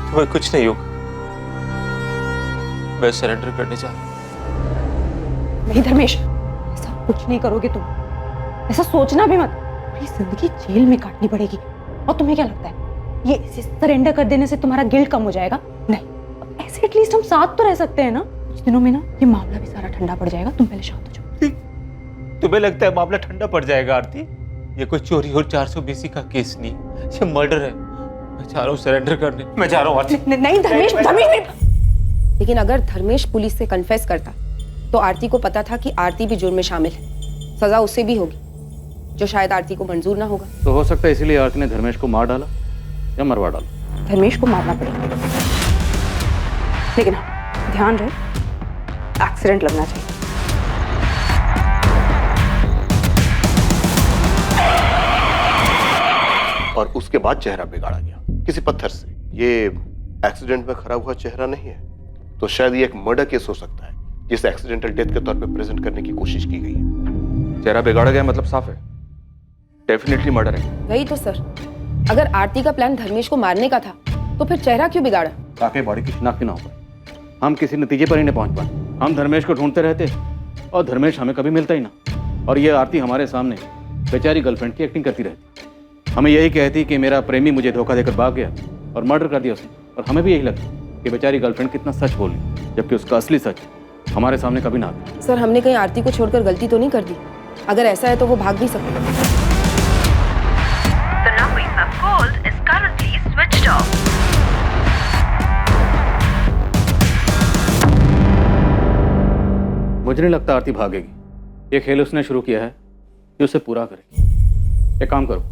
तुम्हें कुछ नहीं होगा। मैं सरेंडर करने जा रहा हूं। नहीं धर्मेश, ऐसा कुछ नहीं करोगे तुम। ऐसा सोचना भी मत। पूरी जिंदगी जेल में काटनी पड़ेगी। और तुम्हें क्या लगता है ये सरेंडर कर देने से तुम्हारा गिल्ट कम हो जाएगा? नहीं, ऐसे एटलीस्ट हम साथ तो रह सकते हैं ना। कुछ दिनों में ना ये मामला भी सारा ठंडा पड़ जाएगा। तुम पहले शांत हो जाओ। तुम्हें लगता है मामला ठंडा पड़ जाएगा आरती? ये कोई चोरी और 420 का केस नहीं, ये मर्डर है। मैं जा रहा हूँ सरेंडर करने। मैं जा रहा हूँ आरती। नहीं धर्मेश, लेकिन अगर धर्मेश पुलिस से कन्फेस करता तो आरती को पता था कि आरती भी जुर्म में शामिल है। सजा उससे भी होगी, जो शायद आरती को मंजूर ना होगा। तो हो सकता है इसीलिए आरती ने धर्मेश को मार डाला या मरवा डाला। धर्मेश को मारना पड़ेगा, लेकिन हाँ, ध्यान रहे एक्सीडेंट लगना चाहिए। और उसके बाद चेहरा बिगाड़ा गया किसी पत्थर से। ये एक्सीडेंट में खराब हुआ चेहरा नहीं है, तो शायद ये एक मर्डर केस हो सकता है जिसे एक्सीडेंटल डेथ के तौर पे प्रेजेंट करने की कोशिश की गई है। चेहरा बिगाड़ा गया मतलब साफ है, डेफिनेटली मर्डर है। वही तो सर, अगर आरती का प्लान धर्मेश को मारने का था तो फिर चेहरा क्यों बिगाड़ा? ताकि बॉडी की शिनाख्त ना हो पाए, हम किसी नतीजे पर ही नहीं पहुंच पाए। हम धर्मेश को ढूंढते रहते और धर्मेश हमें कभी मिलता ही ना। और ये आरती हमारे सामने बेचारी गर्लफ्रेंड की एक्टिंग करती रहती, हमें यही कहती कि मेरा प्रेमी मुझे धोखा देकर भाग गया और मर्डर कर दिया उसने। और हमें भी यही लगता कि बेचारी गर्लफ्रेंड कितना सच बोली, जबकि उसका असली सच हमारे सामने कभी ना आता। सर, हमने कहीं आरती को छोड़कर गलती तो नहीं कर दी? अगर ऐसा है तो वो भाग भी सकती है। The number you have called is currently switched off. मुझे नहीं लगता आरती भागेगी। ये खेल उसने शुरू किया है, ये उसे पूरा करेगी। एक काम करो,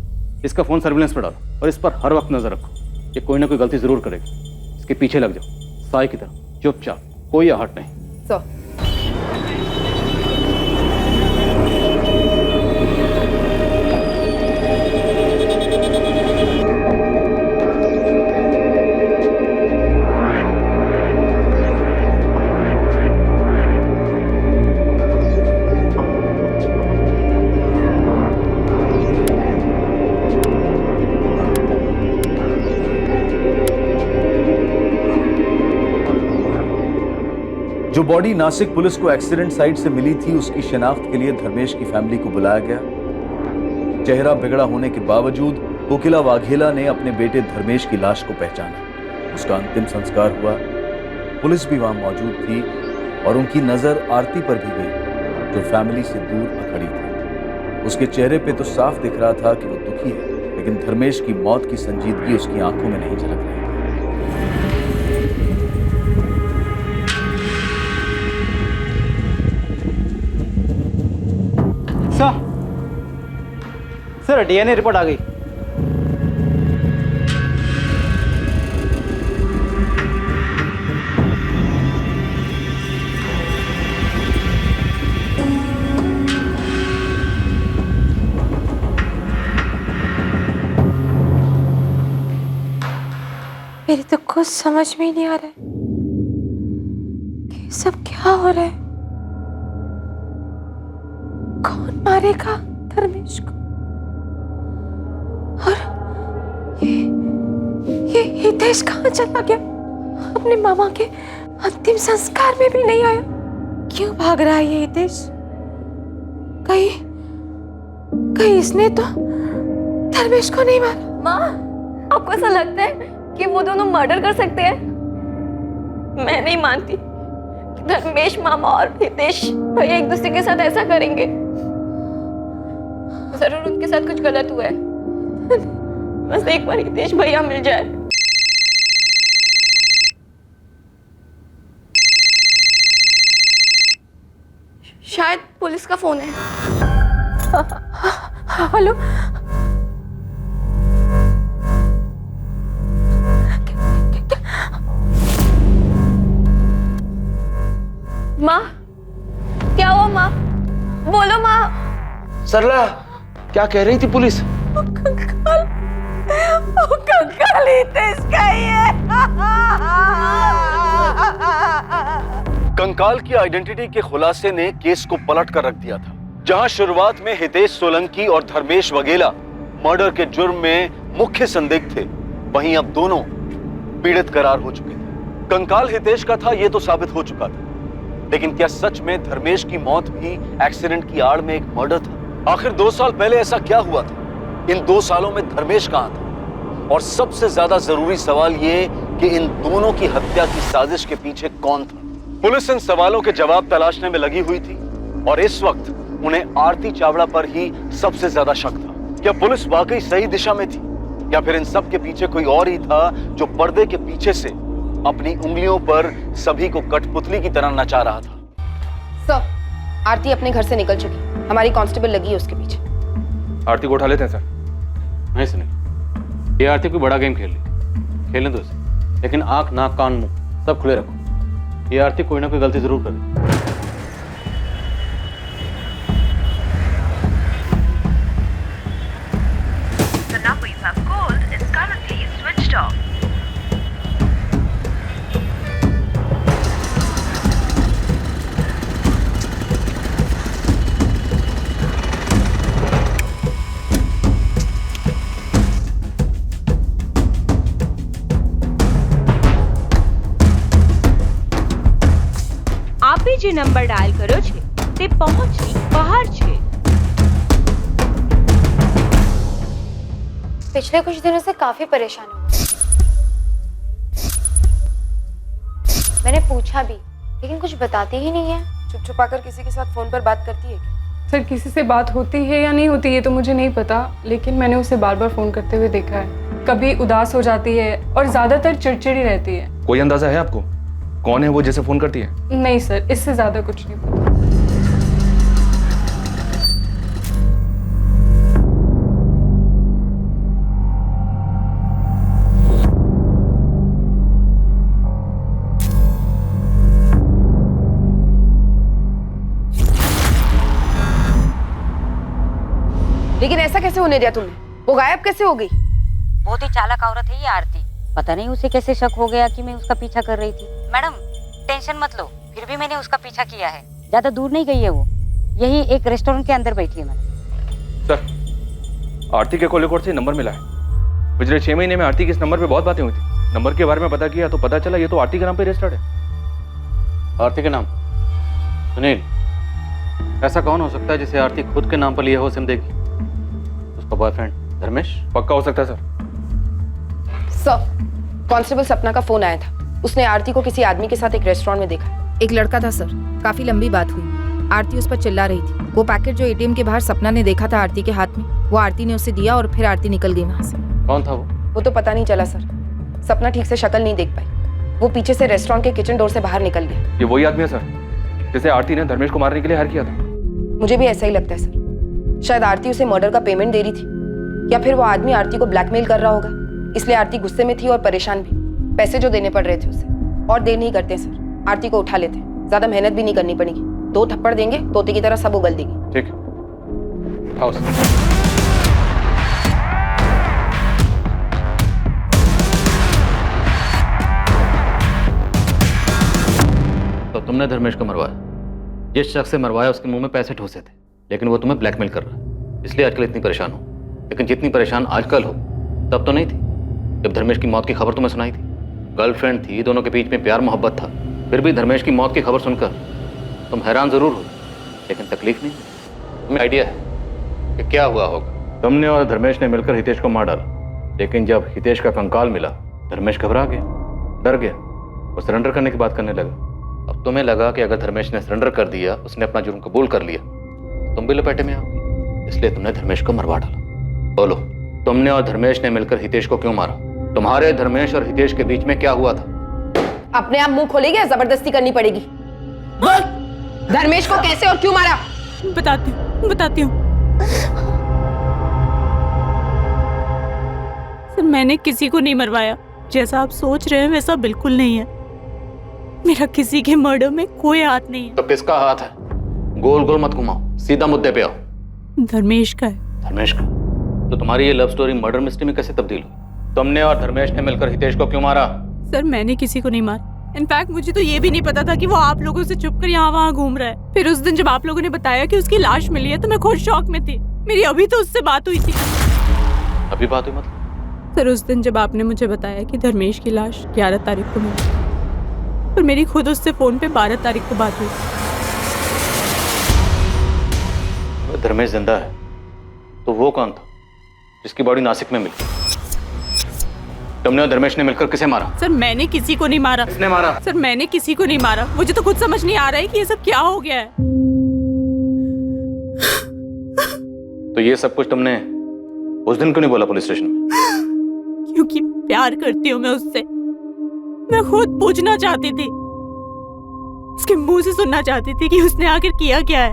इसका फोन सर्विलेंस पर डालो और इस पर हर वक्त नजर रखो। ये कोई ना कोई गलती जरूर करेगी। इसके पीछे लग जाओ साई की तरह, चुपचाप, कोई आहट नहीं। सर, जो बॉडी नासिक पुलिस को एक्सीडेंट साइट से मिली थी, उसकी शिनाख्त के लिए धर्मेश की फैमिली को बुलाया गया। चेहरा बिगड़ा होने के बावजूद कोकिला वाघेला ने अपने बेटे धर्मेश की लाश को पहचाना। उसका अंतिम संस्कार हुआ। पुलिस भी वहां मौजूद थी और उनकी नजर आरती पर भी गई, जो फैमिली से दूर खड़ी थी। उसके चेहरे पे तो साफ दिख रहा था कि वो दुखी है, लेकिन धर्मेश की मौत की संजीदगी उसकी आंखों में नहीं झलक रही। सर डीएनए रिपोर्ट आ गई। मेरी तो कुछ समझ में ही नहीं आ रहा है कि सब क्या हो रहा है। कौन मारेगा धर्मेश को? और ये हितेश कहाँ चला गया? अपने मामा के अंतिम संस्कार में भी नहीं आया। क्यों भाग रहा है ये हितेश? कहीं इसने तो धर्मेश को नहीं मारा? माँ, आपको ऐसा लगता है कि वो दोनों मर्डर कर सकते हैं? मैं नहीं मानती कि धर्मेश मामा और हितेश भैया एक दूसरे के साथ ऐसा करेंगे। जरूर उनके साथ कुछ गलत हुआ है। बस एक बार हितेश भैया मिल जाए। शायद पुलिस का फोन है। हेलो, माँ, क्या हुआ माँ? बोलो माँ। सरला, क्या कह रही थी पुलिस? कंकाल हितेश का ही है। कंकाल की आइडेंटिटी के खुलासे ने केस को पलट कर रख दिया था। जहां शुरुआत में हितेश सोलंकी और धर्मेश वाघेला मर्डर के जुर्म में मुख्य संदिग्ध थे, वहीं अब दोनों पीड़ित करार हो चुके थे। कंकाल हितेश का था, यह तो साबित हो चुका था, लेकिन क्या सच में धर्मेश की मौत भी एक्सीडेंट की आड़ में एक मर्डर था? आखिर 2 साल पहले ऐसा क्या हुआ था? इन 2 सालों में धर्मेश कहां था? और सबसे ज्यादा जरूरी सवाल ये कि इन दोनों की हत्या की साजिश के पीछे कौन था? पुलिस इन सवालों के जवाब तलाशने में लगी हुई थी और इस वक्त उन्हें आरती चावड़ा पर ही सबसे ज्यादा शक था। क्या पुलिस वाकई सही दिशा में थी या फिर इन सब के पीछे कोई और ही था जो पर्दे के पीछे से अपनी उंगलियों पर सभी को कठपुतली की तरह नचा रहा था? सर, आरती अपने घर से निकल चुकी। हमारी कांस्टेबल लगी है उसके पीछे। आरती को उठा लेते हैं सर। नहीं सुनिए, ये आरती कोई बड़ा गेम खेल रही, खेलने दो इसे, लेकिन आंख नाक कान मुंह सब खुले रखो। ये आरती कोई ना कोई गलती जरूर करे। The number you have called is currently switched off. આપે જે નંબર ડાયલ કર્યો છે તે પહોંચની બહાર છે। पिछले कुछ दिनों से काफी परेशान हूँ। मैंने पूछा भी, लेकिन कुछ बताती ही नहीं है। चुप छुपाकर किसी के साथ फोन पर बात करती है क्या? सर, किसी से बात होती है या नहीं होती ये तो मुझे नहीं पता, लेकिन मैंने उसे बार बार फोन करते हुए देखा है। कभी उदास हो जाती है और ज्यादातर चिड़चिड़ी रहती है। कोई अंदाजा है आपको कौन है वो जिसे फोन करती है? नहीं सर, इससे ज्यादा कुछ नहीं पता। लेकिन ऐसा कैसे होने दिया तुमने? वो गायब कैसे हो गई? बहुत ही चालाक औरत है ये आरती। पता नहीं उसे कैसे शक हो गया कि मैं उसका पीछा कर रही थी। मैडम टेंशन मत लो, फिर भी मैंने उसका पीछा किया है। ज्यादा दूर नहीं गई है वो, यही एक रेस्टोरेंट के अंदर बैठी है मैडम। सर, आरती के कॉल रिकॉर्ड से नंबर मिला है। पिछले 6 महीने में आरती के इस नंबर पे बहुत बातें हुई थी। नंबर के बारे में पता किया तो पता चला ये तो आरती के नाम पे रजिस्टर्ड है। आरती के नाम? सुनील, ऐसा कौन हो सकता है जिसे आरती खुद के नाम पर लिया हो सिम देगी? उसका बॉयफ्रेंड धर्मेश? पक्का हो सकता है सर। सर, कांस्टेबल सपना का फोन आया था। उसने आरती को किसी आदमी के साथ एक रेस्टोरेंट में देखा। एक लड़का था सर, काफी लंबी बात हुई। आरती उस पर चिल्ला रही थी। वो पैकेट जो एटीएम के बाहर सपना ने देखा था आरती के हाथ में, वो आरती ने उसे दिया और फिर आरती निकल गई वहां से। कौन था वो? वो तो पता नहीं चला सर। सपना ठीक से शक्ल नहीं देख पाई। वो पीछे से रेस्टोरेंट के किचन डोर से बाहर निकल गया। ये वही आदमी है सर जिसे आरती ने धर्मेश को मारने के लिए हायर किया था। मुझे भी ऐसा ही लगता है सर। शायद आरती उसे मर्डर का पेमेंट दे रही थी, या फिर वो आदमी आरती को ब्लैकमेल कर रहा होगा, इसलिए आरती गुस्से में थी और परेशान भी। पैसे जो देने पड़ रहे थे उसे। और देर नहीं करते सर, आरती को उठा लेते। ज्यादा मेहनत भी नहीं करनी पड़ेगी। 2 थप्पड़ देंगे, तोते की तरह सब उगल देगी। ठीक, आओ सर। तो तुमने धर्मेश को मरवाया। जिस शख्स से मरवाया उसके मुंह में पैसे ठूसे थे, लेकिन वो तुम्हें ब्लैकमेल कर रहा है, इसलिए आजकल इतनी परेशान हो। लेकिन जितनी परेशान आजकल हो तब तो नहीं थी जब धर्मेश की मौत की खबर तुम्हें सुनाई थी। गर्लफ्रेंड थी, दोनों के बीच में प्यार मोहब्बत था, फिर भी धर्मेश की मौत की खबर सुनकर तुम हैरान जरूर हो, लेकिन तकलीफ नहीं। तुम्हें आइडिया है कि क्या हुआ होगा? तुमने और धर्मेश ने मिलकर हितेश को मार डाला, लेकिन जब हितेश का कंकाल मिला धर्मेश घबरा गया, डर गया और सरेंडर करने की बात करने लगा। अब तुम्हें लगा कि अगर धर्मेश ने सरेंडर कर दिया, उसने अपना जुर्म कबूल कर लिया, तो तुम भी लपेटे में आओगे, इसलिए तुमने धर्मेश को मरवा डाला। बोलो, तुमने और धर्मेश ने मिलकर हितेश को क्यों मारा? तुम्हारे धर्मेश और हितेश के बीच में क्या हुआ था? अपने आप मुंह खोलेगी या जबरदस्ती करनी पड़ेगी? बोल, धर्मेश को कैसे और क्यों मारा? बताती हूँ। सर, मैंने किसी को नहीं मरवाया। जैसा आप सोच रहे हैं वैसा बिल्कुल नहीं है। मेरा किसी के मर्डर में कोई हाथ नहीं है। तो किसका हाथ है? गोल गोल मत घुमाओ, सीधा मुद्दे पे आओ। धर्मेश का है। धर्मेश का? तो तुम्हारी ये लव स्टोरी मर्डर मिस्ट्री में कैसे तब्दील हुई? तुमने और धर्मेश ने मिलकर हितेश को क्यों मारा? सर, मैंने किसी को नहीं मारा। इनफैक्ट मुझे तो ये भी नहीं पता था कि वो आप लोगों से छुपकर यहाँ वहाँ घूम रहा है। फिर उस दिन जब आप लोगों ने बताया कि उसकी लाश मिली है तो मैं खुद शॉक में थी। मेरी अभी तो उससे बात हुई थी। अभी बात हुई मतलब? सर, उस दिन जब आपने मुझे बताया कि धर्मेश की लाश 11 तारीख को मिली, और मेरी खुद उससे फोन पे 12 तारीख को बात हुई। धर्मेश जिंदा है तो वो कौन था जिसकी बॉडी नासिक में मिली? तुमने और धर्मेश ने मिलकर किसे मारा? सर, मैंने किसी को नहीं मारा। किसने मारा? सर, मैंने किसी को नहीं मारा। मुझे तो खुद समझ नहीं आ रहा है कि ये सब क्या हो गया है। तो ये सब कुछ तुमने उस दिन क्यों नहीं बोला पुलिस स्टेशन में? क्योंकि प्यार करती हूँ मैं उससे। मैं खुद पूछना चाहती थी, उसके मुंह से सुनना चाहती थी कि उसने आखिर किया क्या है।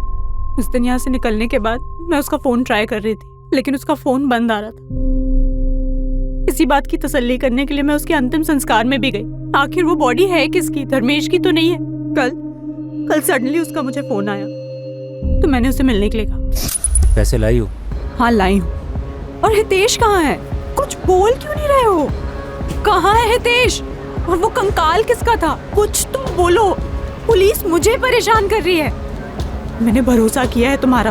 उस दिन यहाँ से निकलने के बाद मैं उसका फोन ट्राई कर रही थी, लेकिन उसका फोन बंद आ रहा था। इसी बात की तसल्ली करने के लिए मैं उसके अंतिम संस्कार में भी गई। आखिर वो बॉडी है किसकी? धर्मेश की तो नहीं है। कल सडनली उसका मुझे फोन आया तो मैंने उसे मिलने के लिए कहा। पैसे लाई हो? हाँ, लाई हूँ। और हितेश कहाँ है? कुछ बोल क्यों नहीं रहे हो? कहाँ है हितेश? और वो कंकाल किसका था? कुछ तो बोलो। पुलिस मुझे परेशान कर रही है। मैंने भरोसा किया है तुम्हारा,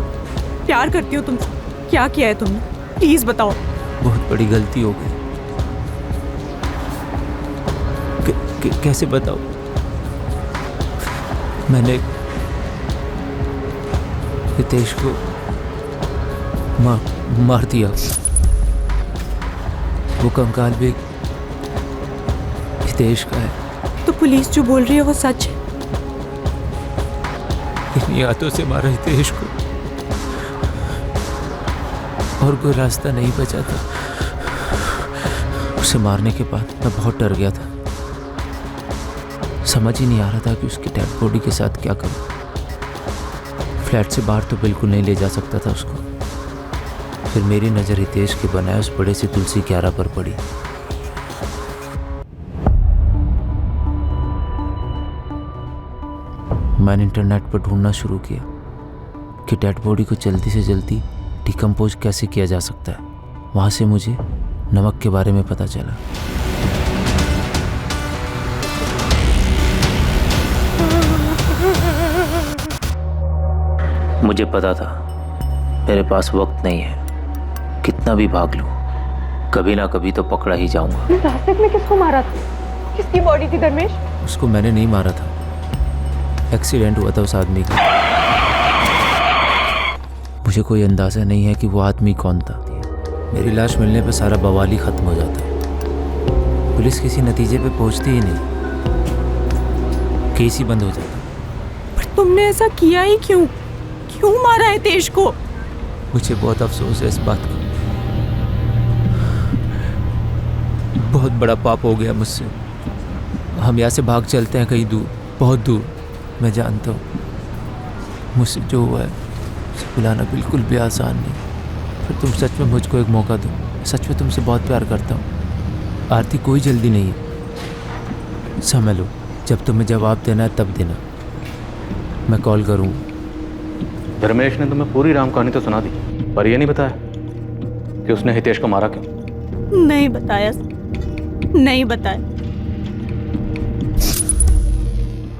प्यार करती हूँ तुमसे। क्या किया है तुमने? प्लीज बताओ। बहुत बड़ी गलती हो गई। कैसे बताओ? मैंने हितेश को मार दिया। वो कंकाल भी हितेश का है। तो पुलिस जो बोल रही है वो सच है? इन्हीं हाथों से मारा हितेश को, और कोई रास्ता नहीं बचा था। उसे मारने के बाद मैं बहुत डर गया था। समझ ही नहीं आ रहा था कि उसकी डेड बॉडी के साथ क्या करूं। फ्लैट से बाहर तो बिल्कुल नहीं ले जा सकता था उसको। फिर मेरी नज़र हितेश के बनाए उस बड़े से तुलसी क्यारा पर पड़ी। मैंने इंटरनेट पर ढूंढना शुरू किया कि डेड बॉडी को जल्दी से जल्दी डिकम्पोज कैसे किया जा सकता है। वहाँ से मुझे नमक के बारे में पता चला। मुझे पता था मेरे पास वक्त नहीं है। कितना भी भाग लूं, कभी ना कभी तो पकड़ा ही जाऊंगा। रास्ते में किसको मारा था? किसकी बॉडी थी धर्मेश? उसको मैंने नहीं मारा था। एक्सीडेंट हुआ था उस आदमी का। मुझे कोई अंदाज़ा नहीं है कि वो आदमी कौन था। मेरी लाश मिलने पर सारा बवाल ही ख़त्म हो जाता है। पुलिस किसी नतीजे पे पहुंचती ही नहीं, केस ही बंद हो जाता। पर तुमने ऐसा किया ही क्यों? क्यों मारा है हितेश को? मुझे बहुत अफसोस है इस बात का। बहुत बड़ा पाप हो गया मुझसे। हम यहाँ से भाग चलते हैं कहीं दूर, बहुत दूर। मैं जानता हूँ मुझसे जो हुआ है उसे भुलाना बिल्कुल भी आसान नहीं। पर तुम सच में मुझको एक मौका दो। मैं सच में तुमसे बहुत प्यार करता हूँ। आरती, कोई जल्दी नहीं है, समझ लो। जब तुम्हें जवाब देना है तब देना, मैं कॉल करूँगा। धर्मेश ने तुम्हें पूरी राम कहानी तो सुना दी, पर ये नहीं बताया कि उसने हितेश को मारा क्यों। नहीं बताया, नहीं बताया।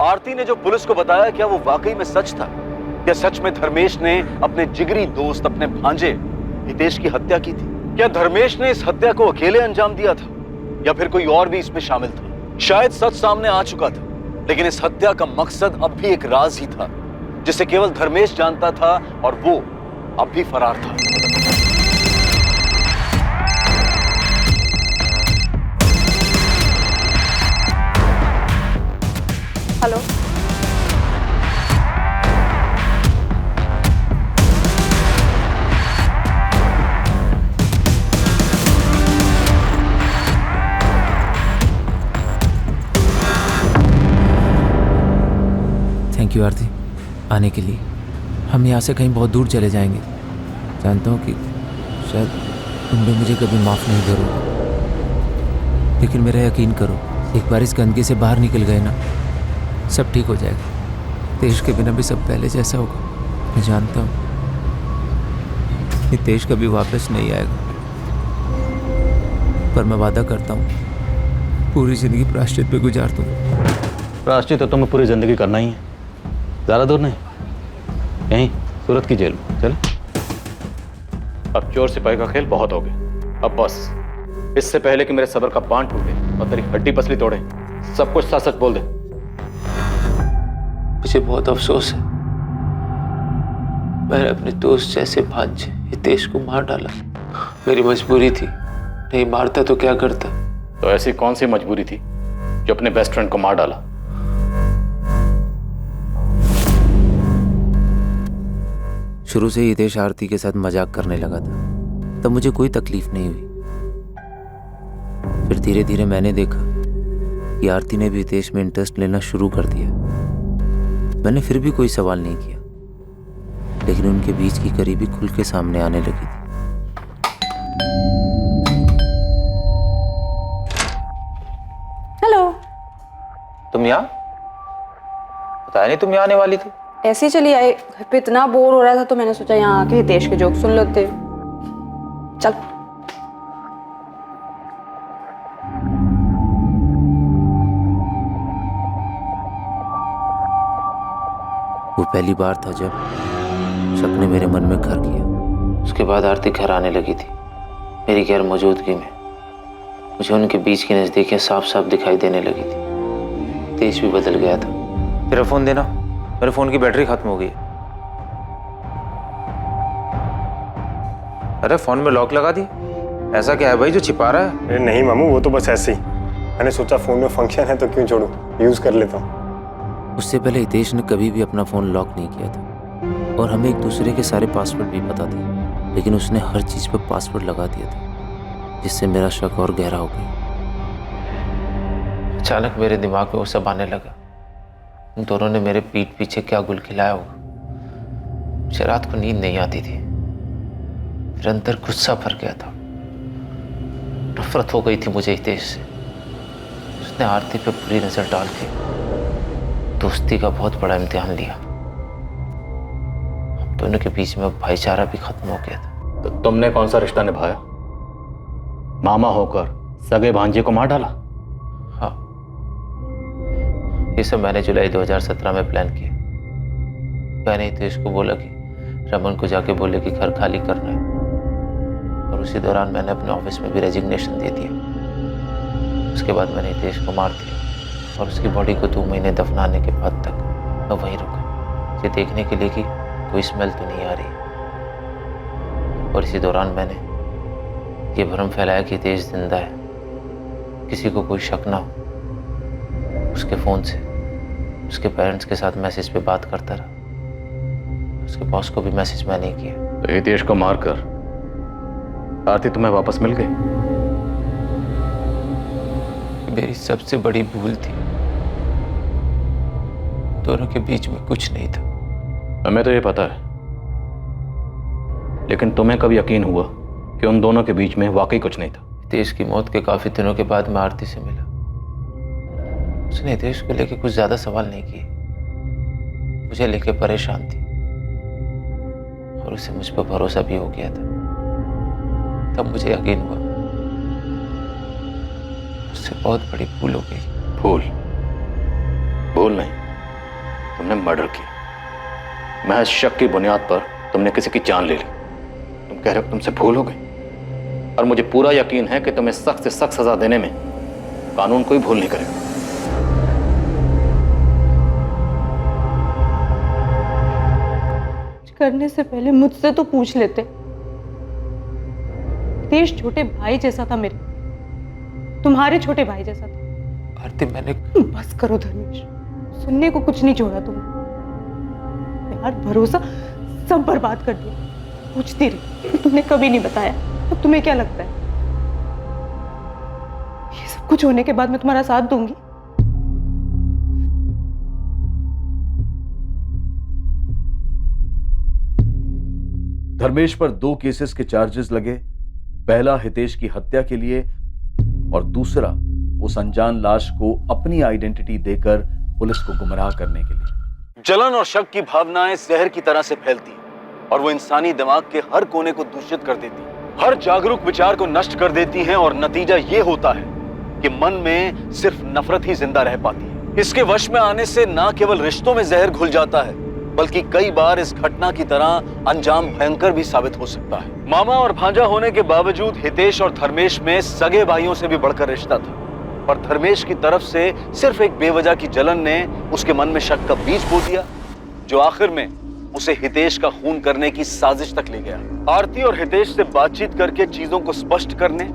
आरती ने जो पुलिस को बताया, क्या वो वाकई में सच था? क्या सच में धर्मेश ने अपने जिगरी दोस्त, अपने भांजे हितेश की हत्या की थी? क्या धर्मेश ने इस हत्या को अकेले अंजाम दिया था, या फिर कोई और भी इसमें शामिल था? शायद सच सामने आ चुका था, लेकिन इस हत्या का मकसद अब भी एक राज ही था, जिसे केवल धर्मेश जानता था, और वो अब भी फरार था। हेलो, थैंक यू आरती आने के लिए। हम यहाँ से कहीं बहुत दूर चले जाएंगे। जानता हूँ कि शायद तुम भी मुझे कभी माफ़ नहीं करोगे, लेकिन मेरा यकीन करो, एक बार इस गंदगी से बाहर निकल गए ना, सब ठीक हो जाएगा। देश के बिना भी सब पहले जैसा होगा। मैं जानता हूँ नितेश कभी वापस नहीं आएगा, पर मैं वादा करता हूँ पूरी जिंदगी प्रायश्चित पे गुजार दूंगा। प्रायश्चित तो तुम्हें पूरी जिंदगी करना ही है, ज़्यादा दूर नहीं, यहीं सूरत की जेल में। चले, अब चोर सिपाही का खेल बहुत हो गया। अब बस, इससे पहले कि मेरे सब्र का बांध टूटे और तेरी हड्डी पसली तोड़े, सब कुछ सच सच बोल दे। मुझे बहुत अफसोस है, मैंने अपने दोस्त जैसे भांजे हितेश को मार डाला। मेरी मजबूरी थी, नहीं मारता तो क्या करता। तो ऐसी कौन सी मजबूरी थी जो अपने बेस्ट फ्रेंड को मार डाला? शुरू से ही हितेश आरती के साथ मजाक करने लगा था, तब मुझे कोई तकलीफ नहीं हुई। फिर धीरे धीरे मैंने देखा कि आरती ने भी हितेश में इंटरेस्ट लेना शुरू कर दिया। मैंने फिर भी कोई सवाल नहीं किया, लेकिन उनके बीच की करीबी खुल के सामने आने लगी थी। हेलो, तुम यहाँ? बताया नहीं तुम यहाँ आने वाली थी। ऐसे ही चली आई, घर पे इतना बोर हो रहा था तो मैंने सोचा यहाँ आके हितेश के जोक सुन लेते। चल। वो पहली बार था जब शक ने मेरे मन में घर किया। उसके बाद आरती घर आने लगी थी मेरी गैर मौजूदगी में। मुझे उनके बीच की नजदीकियां साफ साफ दिखाई देने लगी थी। तेज भी बदल गया था। तेरा फोन देना, मेरे फोन की बैटरी खत्म हो गई। अरे फोन में लॉक लगा दी, ऐसा क्या है भाई जो छिपा रहा है? अरे नहीं मामू, वो तो बस ऐसे ही। मैंने सोचा फोन में फंक्शन है तो क्यों छोड़ूं, यूज कर लेता हूँ। उससे पहले हितेश ने कभी भी अपना फोन लॉक नहीं किया था, और हमें एक दूसरे के सारे पासवर्ड भी पता थे, लेकिन उसने हर चीज पर पासवर्ड लगा दिया था, जिससे मेरा शक और गहरा हो गया। अचानक मेरे दिमाग में वो सब आने लगा। उन दोनों ने मेरे पीठ पीछे क्या गुल खिलाया होगा। मुझे रात को नींद नहीं आती थी। मेरे अंदर गुस्सा भर गया था, नफरत हो गई थी मुझे हितेश से। उसने आरती पे बुरी नजर डाल के दोस्ती का बहुत बड़ा इम्तिहान लिया। हम दोनों के बीच में भाईचारा भी खत्म हो गया था। तो तुमने कौन सा रिश्ता निभाया? मामा होकर सगे भांजे को मार डाला? हाँ, ये सब मैंने जुलाई 2017 में प्लान किया। मैंने हितेश को बोला कि रमन को जाके बोले कि घर खाली करना है, और उसी दौरान मैंने अपने ऑफिस में भी रेजिग्नेशन दे दिया। उसके बाद मैंने हितेश को मार दिया, और उसकी बॉडी को 2 महीने दफनाने के बाद तक मैं वहीं रुका, ये देखने के लिए कि कोई स्मेल तो नहीं आ रही। और इसी दौरान मैंने ये भ्रम फैलाया कि हितेश जिंदा है, किसी को कोई शक ना हो। उसके फोन से उसके पेरेंट्स के साथ मैसेज पे बात करता रहा। उसके बॉस को भी मैसेज मैंने किया। तो हितेश को मारकर आरती तुम्हें वापस मिल गई? मेरी सबसे बड़ी भूल थी, दोनों के बीच में कुछ नहीं था। हमें तो ये पता है, लेकिन तुम्हें कब यकीन हुआ कि उन दोनों के बीच में वाकई कुछ नहीं था? हितेश की मौत के काफी दिनों के बाद मैं आरती से मिला। उसने हितेश को लेकर कुछ ज्यादा सवाल नहीं किए, मुझे लेकर परेशान थी और उसे मुझ पर भरोसा भी हो गया था। तब मुझे यकीन हुआ उससे बहुत बड़ी भूल हो गई। भूल नहीं, तुमने मर्डर किया। महज शक की बुनियाद पर तुमने किसी की जान ले ली। तुम कह रहे हो तुमसे भूल हो गई, और मुझे पूरा यकीन है कि तुम्हें सख्त से सख्त सजा देने में कानून कोई भूल नहीं करेगा। करने से पहले मुझसे तो पूछ लेते। हितेश छोटे भाई जैसा था मेरे, तुम्हारे छोटे भाई जैसा था। आरती मैंने बस करो धर्मेश, सुनने को कुछ नहीं छोड़ा तुमने। प्यार भरोसा सब बर्बाद कर दिया। पूछती रही, तुमने कभी नहीं बताया। अब तुम्हें क्या लगता है ये सब कुछ होने के बाद मैं तुम्हारा साथ दूंगी? धर्मेश पर 2 केसेस के चार्जेस लगे। पहला हितेश की हत्या के लिए और दूसरा उस अनजान लाश को अपनी आइडेंटिटी देकर पुलिस को गुमराह करने के लिए। जलन और शक की भावनाएं जहर की तरह से फैलती और वो इंसानी दिमाग के हर कोने को दूषित कर देती, हर जागरूक विचार को नष्ट कर देती हैं और नतीजा ये होता है कि मन में सिर्फ नफरत ही जिंदा रह पाती है। इसके वश में आने से ना केवल रिश्तों में जहर घुल जाता है, बल्कि कई बार इस घटना की तरह अंजाम भयंकर भी साबित हो सकता है। मामा और भांजा होने के बावजूद हितेश और धर्मेश में सगे भाइयों से भी बढ़कर रिश्ता था, और धर्मेश की तरफ से सिर्फ एक बेवजह की जलन ने उसके मन में शक का बीज बो दिया, जो आखिर में उसे हितेश का खून करने की साजिश तक ले गया। आरती और हितेश से बातचीत करके चीजों को स्पष्ट करने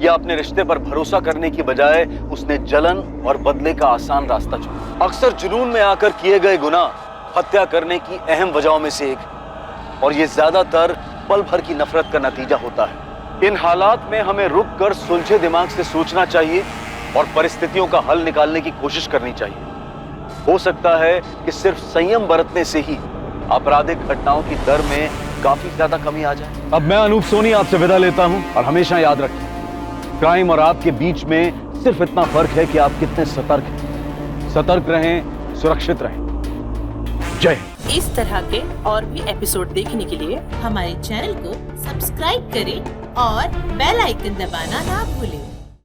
या अपने रिश्ते पर भरोसा करने की बजाय उसने जलन और बदले का आसान रास्ता चुना। अक्सर जुनून में आकर किए गए गुनाह हत्या करने की अहम वजहों में से एक, और ये ज्यादातर पल भर की नफरत का नतीजा होता है। इन हालात में हमें रुककर सुलझे दिमाग से सोचना चाहिए और परिस्थितियों का हल निकालने की कोशिश करनी चाहिए। हो सकता है कि सिर्फ संयम बरतने से ही आपराधिक घटनाओं की दर में काफी ज्यादा कमी आ जाए। अब मैं अनूप सोनी आपसे विदा लेता हूं, और हमेशा याद रखें, क्राइम और आपके बीच में सिर्फ इतना फर्क है कि आप कितने सतर्क हैं। सतर्क रहें, सुरक्षित रहें। जय हिंद। इस तरह के और भी एपिसोड देखने के लिए हमारे चैनल को सब्सक्राइब करें और बेल आइकन दबाना ना भूलें।